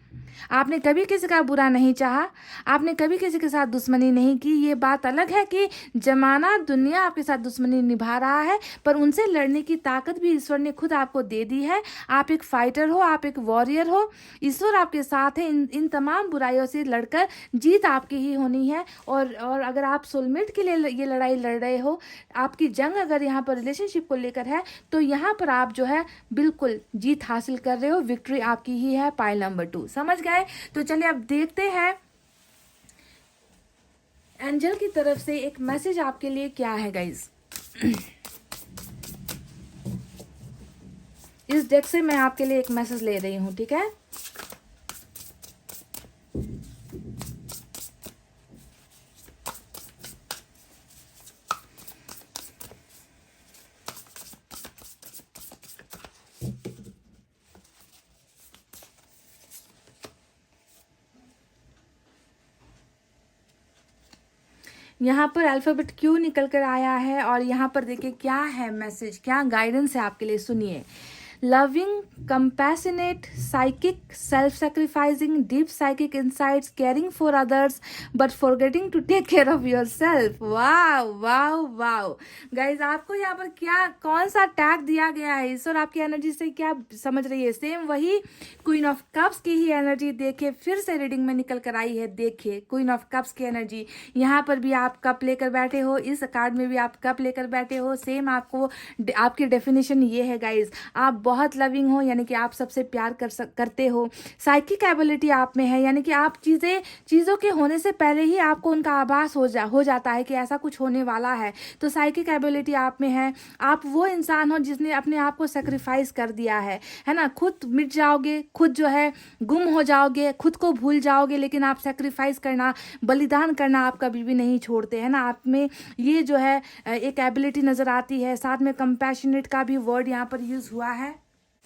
आपने कभी किसी का बुरा नहीं चाहा, आपने कभी किसी के साथ दुश्मनी नहीं की। ये बात अलग है कि जमाना दुनिया आपके साथ दुश्मनी निभा रहा है, पर उनसे लड़ने की ताकत भी ईश्वर ने खुद आपको दे दी है। आप एक फाइटर हो, आप एक वॉरियर हो, ईश्वर आपके साथ है। इन तमाम बुराइयों से लड़कर जीत आपकी ही होनी है। और अगर आप सोलमेट के लिए ये लड़ाई लड़ रहे हो, आपकी जंग अगर यहाँ पर रिलेशनशिप को लेकर है, तो यहाँ पर आप जो है बिल्कुल जीत हासिल कर रहे हो, विक्ट्री आपकी ही है। Pile number 2। समझ गए? तो चलिए अब देखते हैं एंजल की तरफ से एक मैसेज आपके लिए क्या है गाइज। इस डेक से मैं आपके लिए एक मैसेज ले रही हूं, ठीक है। यहाँ पर अल्फ़ाबेट क्यू निकल कर आया है और यहाँ पर देखिए क्या है मैसेज, क्या गाइडेंस है आपके लिए, सुनिए। Loving, compassionate, psychic, self-sacrificing, deep psychic insights, caring for others, but forgetting to take care of yourself. Wow wow wow guys, आपको यहाँ पर क्या, कौन सा टैग दिया गया है, ईश्वर आपकी एनर्जी से क्या समझ रही है? सेम वही क्वीन ऑफ कप्स की ही एनर्जी देखिए, फिर से रीडिंग में निकल कर आई है। देखिए क्वीन ऑफ कप्स की एनर्जी, यहाँ पर भी आप कप लेकर बैठे हो, इस कार्ड में भी आप कप लेकर बैठे हो। सेम आपको आपकी डेफिनेशन ये है गाइज, आप बहुत लविंग हो, यानी कि आप सबसे प्यार करते हो। साइकिक एबिलिटी आप में है, यानी कि आप चीज़ों के होने से पहले ही आपको उनका आभास हो जाता है कि ऐसा कुछ होने वाला है। तो साइकिक एबिलिटी आप में है। आप वो इंसान हो जिसने अपने आप को सेक्रीफाइस कर दिया है ना। खुद मिट जाओगे, खुद जो है गुम हो जाओगे, खुद को भूल जाओगे, लेकिन आप सेक्रीफाइस करना, बलिदान करना आप कभी भी नहीं छोड़ते है ना। आप में ये जो है एक एबिलिटी नज़र आती है। साथ में कंपैशनेट का भी वर्ड यहाँ पर यूज़ हुआ है,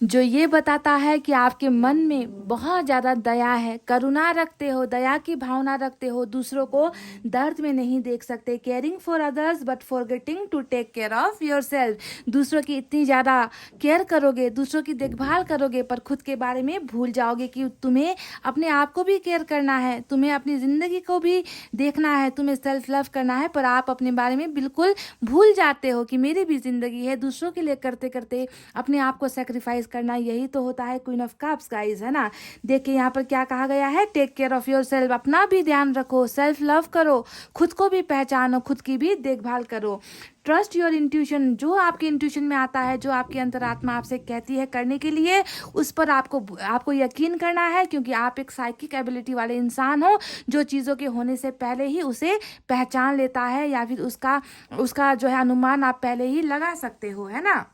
जो ये बताता है कि आपके मन में बहुत ज़्यादा दया है, करुणा रखते हो, दया की भावना रखते हो, दूसरों को दर्द में नहीं देख सकते। Caring for others but forgetting to take care of yourself. दूसरों की इतनी ज़्यादा केयर करोगे, दूसरों की देखभाल करोगे, पर खुद के बारे में भूल जाओगे कि तुम्हें अपने आप को भी केयर करना है, तुम्हें अपनी ज़िंदगी को भी देखना है, तुम्हें सेल्फ लव करना है, पर आप अपने बारे में बिल्कुल भूल जाते हो कि मेरी भी ज़िंदगी है। दूसरों के लिए करते करते अपने आप को सेक्रीफाइस करना, यही तो होता है क्वीन ऑफ कप्स गाइस, है ना। देखिए यहाँ पर क्या कहा गया है, टेक केयर ऑफ योरसेल्फ, अपना भी ध्यान रखो, सेल्फ लव करो, खुद को भी पहचानो, खुद की भी देखभाल करो। ट्रस्ट योर इंट्यूशन, जो आपके इंट्यूशन में आता है, जो आपकी अंतरात्मा आपसे कहती है करने के लिए, उस पर आपको यकीन करना है, क्योंकि आप एक साइकिक एबिलिटी वाले इंसान हो जो चीज़ों के होने से पहले ही उसे पहचान लेता है, या फिर उसका जो है अनुमान आप पहले ही लगा सकते हो, है ना।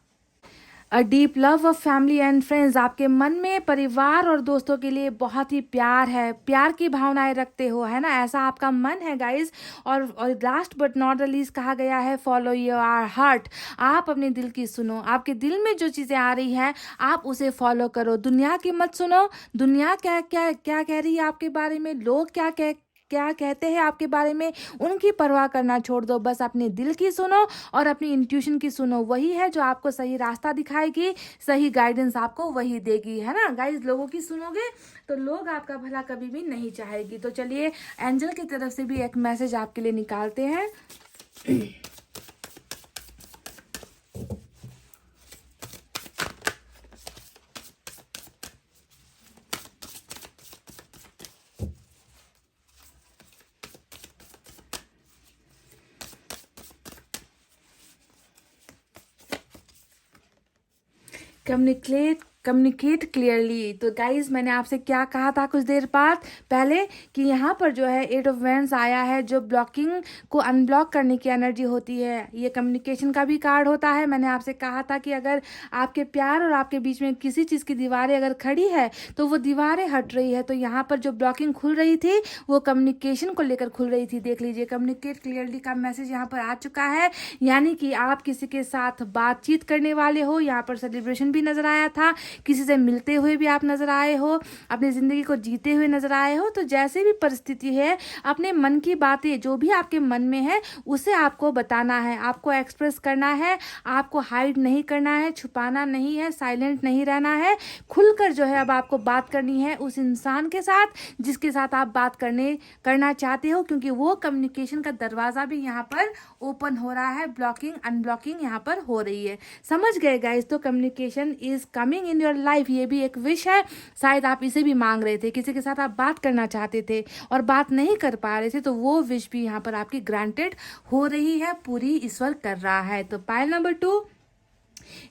A deep love of family and friends, आपके मन में परिवार और दोस्तों के लिए बहुत ही प्यार है, प्यार की भावनाएं रखते हो, है ना, ऐसा आपका मन है गाइज। और last but not the least कहा गया है, फॉलो योर हार्ट, आप अपने दिल की सुनो, आपके दिल में जो चीज़ें आ रही हैं आप उसे फॉलो करो, दुनिया की मत सुनो। दुनिया क्या क्या क्या कह रही है आपके बारे में, लोग क्या कहते हैं आपके बारे में, उनकी परवाह करना छोड़ दो, बस अपने दिल की सुनो और अपनी इंट्यूशन की सुनो, वही है जो आपको सही रास्ता दिखाएगी, सही गाइडेंस आपको वही देगी, है ना गाइज। लोगों की सुनोगे तो लोग आपका भला कभी भी नहीं चाहेगी। तो चलिए एंजल की तरफ से भी एक मैसेज आपके लिए निकालते हैं। Communicate clearly. तो गाइज मैंने आपसे क्या कहा था कुछ देर बाद पहले, कि यहाँ पर जो है 8 ऑफ वैंड्स आया है, जो ब्लॉकिंग को अनब्लॉक करने की एनर्जी होती है, ये कम्युनिकेशन का भी कार्ड होता है। मैंने आपसे कहा था कि अगर आपके प्यार और आपके बीच में किसी चीज़ की दीवारें अगर खड़ी है तो वो दीवारें हट रही है, तो यहाँ पर जो ब्लॉकिंग खुल रही थी वो कम्युनिकेशन को लेकर खुल रही थी। देख लीजिए कम्युनिकेट क्लियरली का मैसेज यहाँ पर आ चुका है, यानी कि आप किसी के साथ बातचीत करने वाले हो। यहाँ पर सेलिब्रेशन भी नजर आया था, किसी से मिलते हुए भी आप नजर आए हो, अपनी ज़िंदगी को जीते हुए नजर आए हो। तो जैसे भी परिस्थिति है, अपने मन की बातें जो भी आपके मन में है उसे आपको बताना है, आपको एक्सप्रेस करना है, आपको हाइड नहीं करना है, छुपाना नहीं है, साइलेंट नहीं रहना है। खुलकर जो है अब आपको बात करनी है उस इंसान के साथ जिसके साथ आप बात करना चाहते हो, क्योंकि वो कम्युनिकेशन का दरवाज़ा भी यहाँ पर ओपन हो रहा है, ब्लॉकिंग अनब्लॉकिंग यहाँ पर हो रही है। समझ गए गाइस। तो communication is coming in your life, ये भी एक विश है, शायद आप इसे भी मांग रहे थे, किसी के साथ आप बात करना चाहते थे और बात नहीं कर पा रहे थे, तो वो विश भी यहाँ पर आपकी ग्रांटेड हो रही है, पूरी ईश्वर कर रहा है। तो पाइल नंबर 2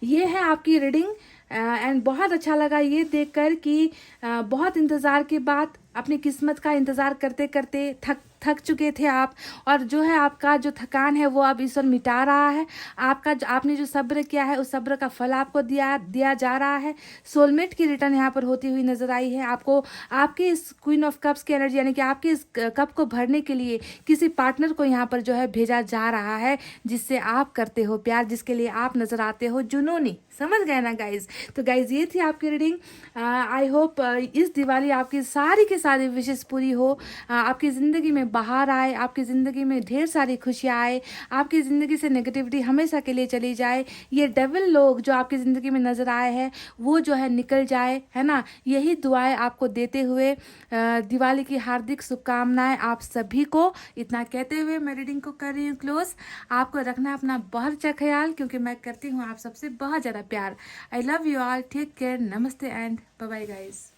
ये है आपकी रीडिंग। एंड बहुत अच्छा लगा ये देखकर कि बहुत इंतज़ार के बाद अपनी किस्मत का इंतज़ार करते करते थक चुके थे आप, और जो है आपका जो थकान है वो अब ईश्वर मिटा रहा है। आपने जो सब्र किया है उस सब्र का फल आपको दिया जा रहा है। सोलमेट की रिटर्न यहाँ पर होती हुई नजर आई है आपको। आपके इस क्वीन ऑफ कप्स की एनर्जी, यानी कि आपके इस कप को भरने के लिए किसी पार्टनर को यहाँ पर जो है भेजा जा रहा है, जिससे आप करते हो प्यार, जिसके लिए आप नजर आते हो जुनूनी। समझ गए ना गाइज। तो गाइज ये थी आपकी रीडिंग। आई होप इस दिवाली आपकी सारी की सारी विशेष पूरी हो, आपकी ज़िंदगी में बाहर आए, आपकी ज़िंदगी में ढेर सारी खुशियाँ आए, आपकी ज़िंदगी से नेगेटिविटी हमेशा के लिए चली जाए, ये डेविल लोग जो आपकी ज़िंदगी में नज़र आए हैं वो जो है निकल जाए, है ना। यही दुआएं आपको देते हुए दिवाली की हार्दिक शुभकामनाएं आप सभी को। इतना कहते हुए मैं रीडिंग को कर रही हूँ क्लोज। आपको रखना है अपना बहुत अच्छा ख्याल, क्योंकि मैं करती हूँ आप सबसे बहुत ज़्यादा प्यार। I love you all, take care, नमस्ते एंड बाय बाय गाइज।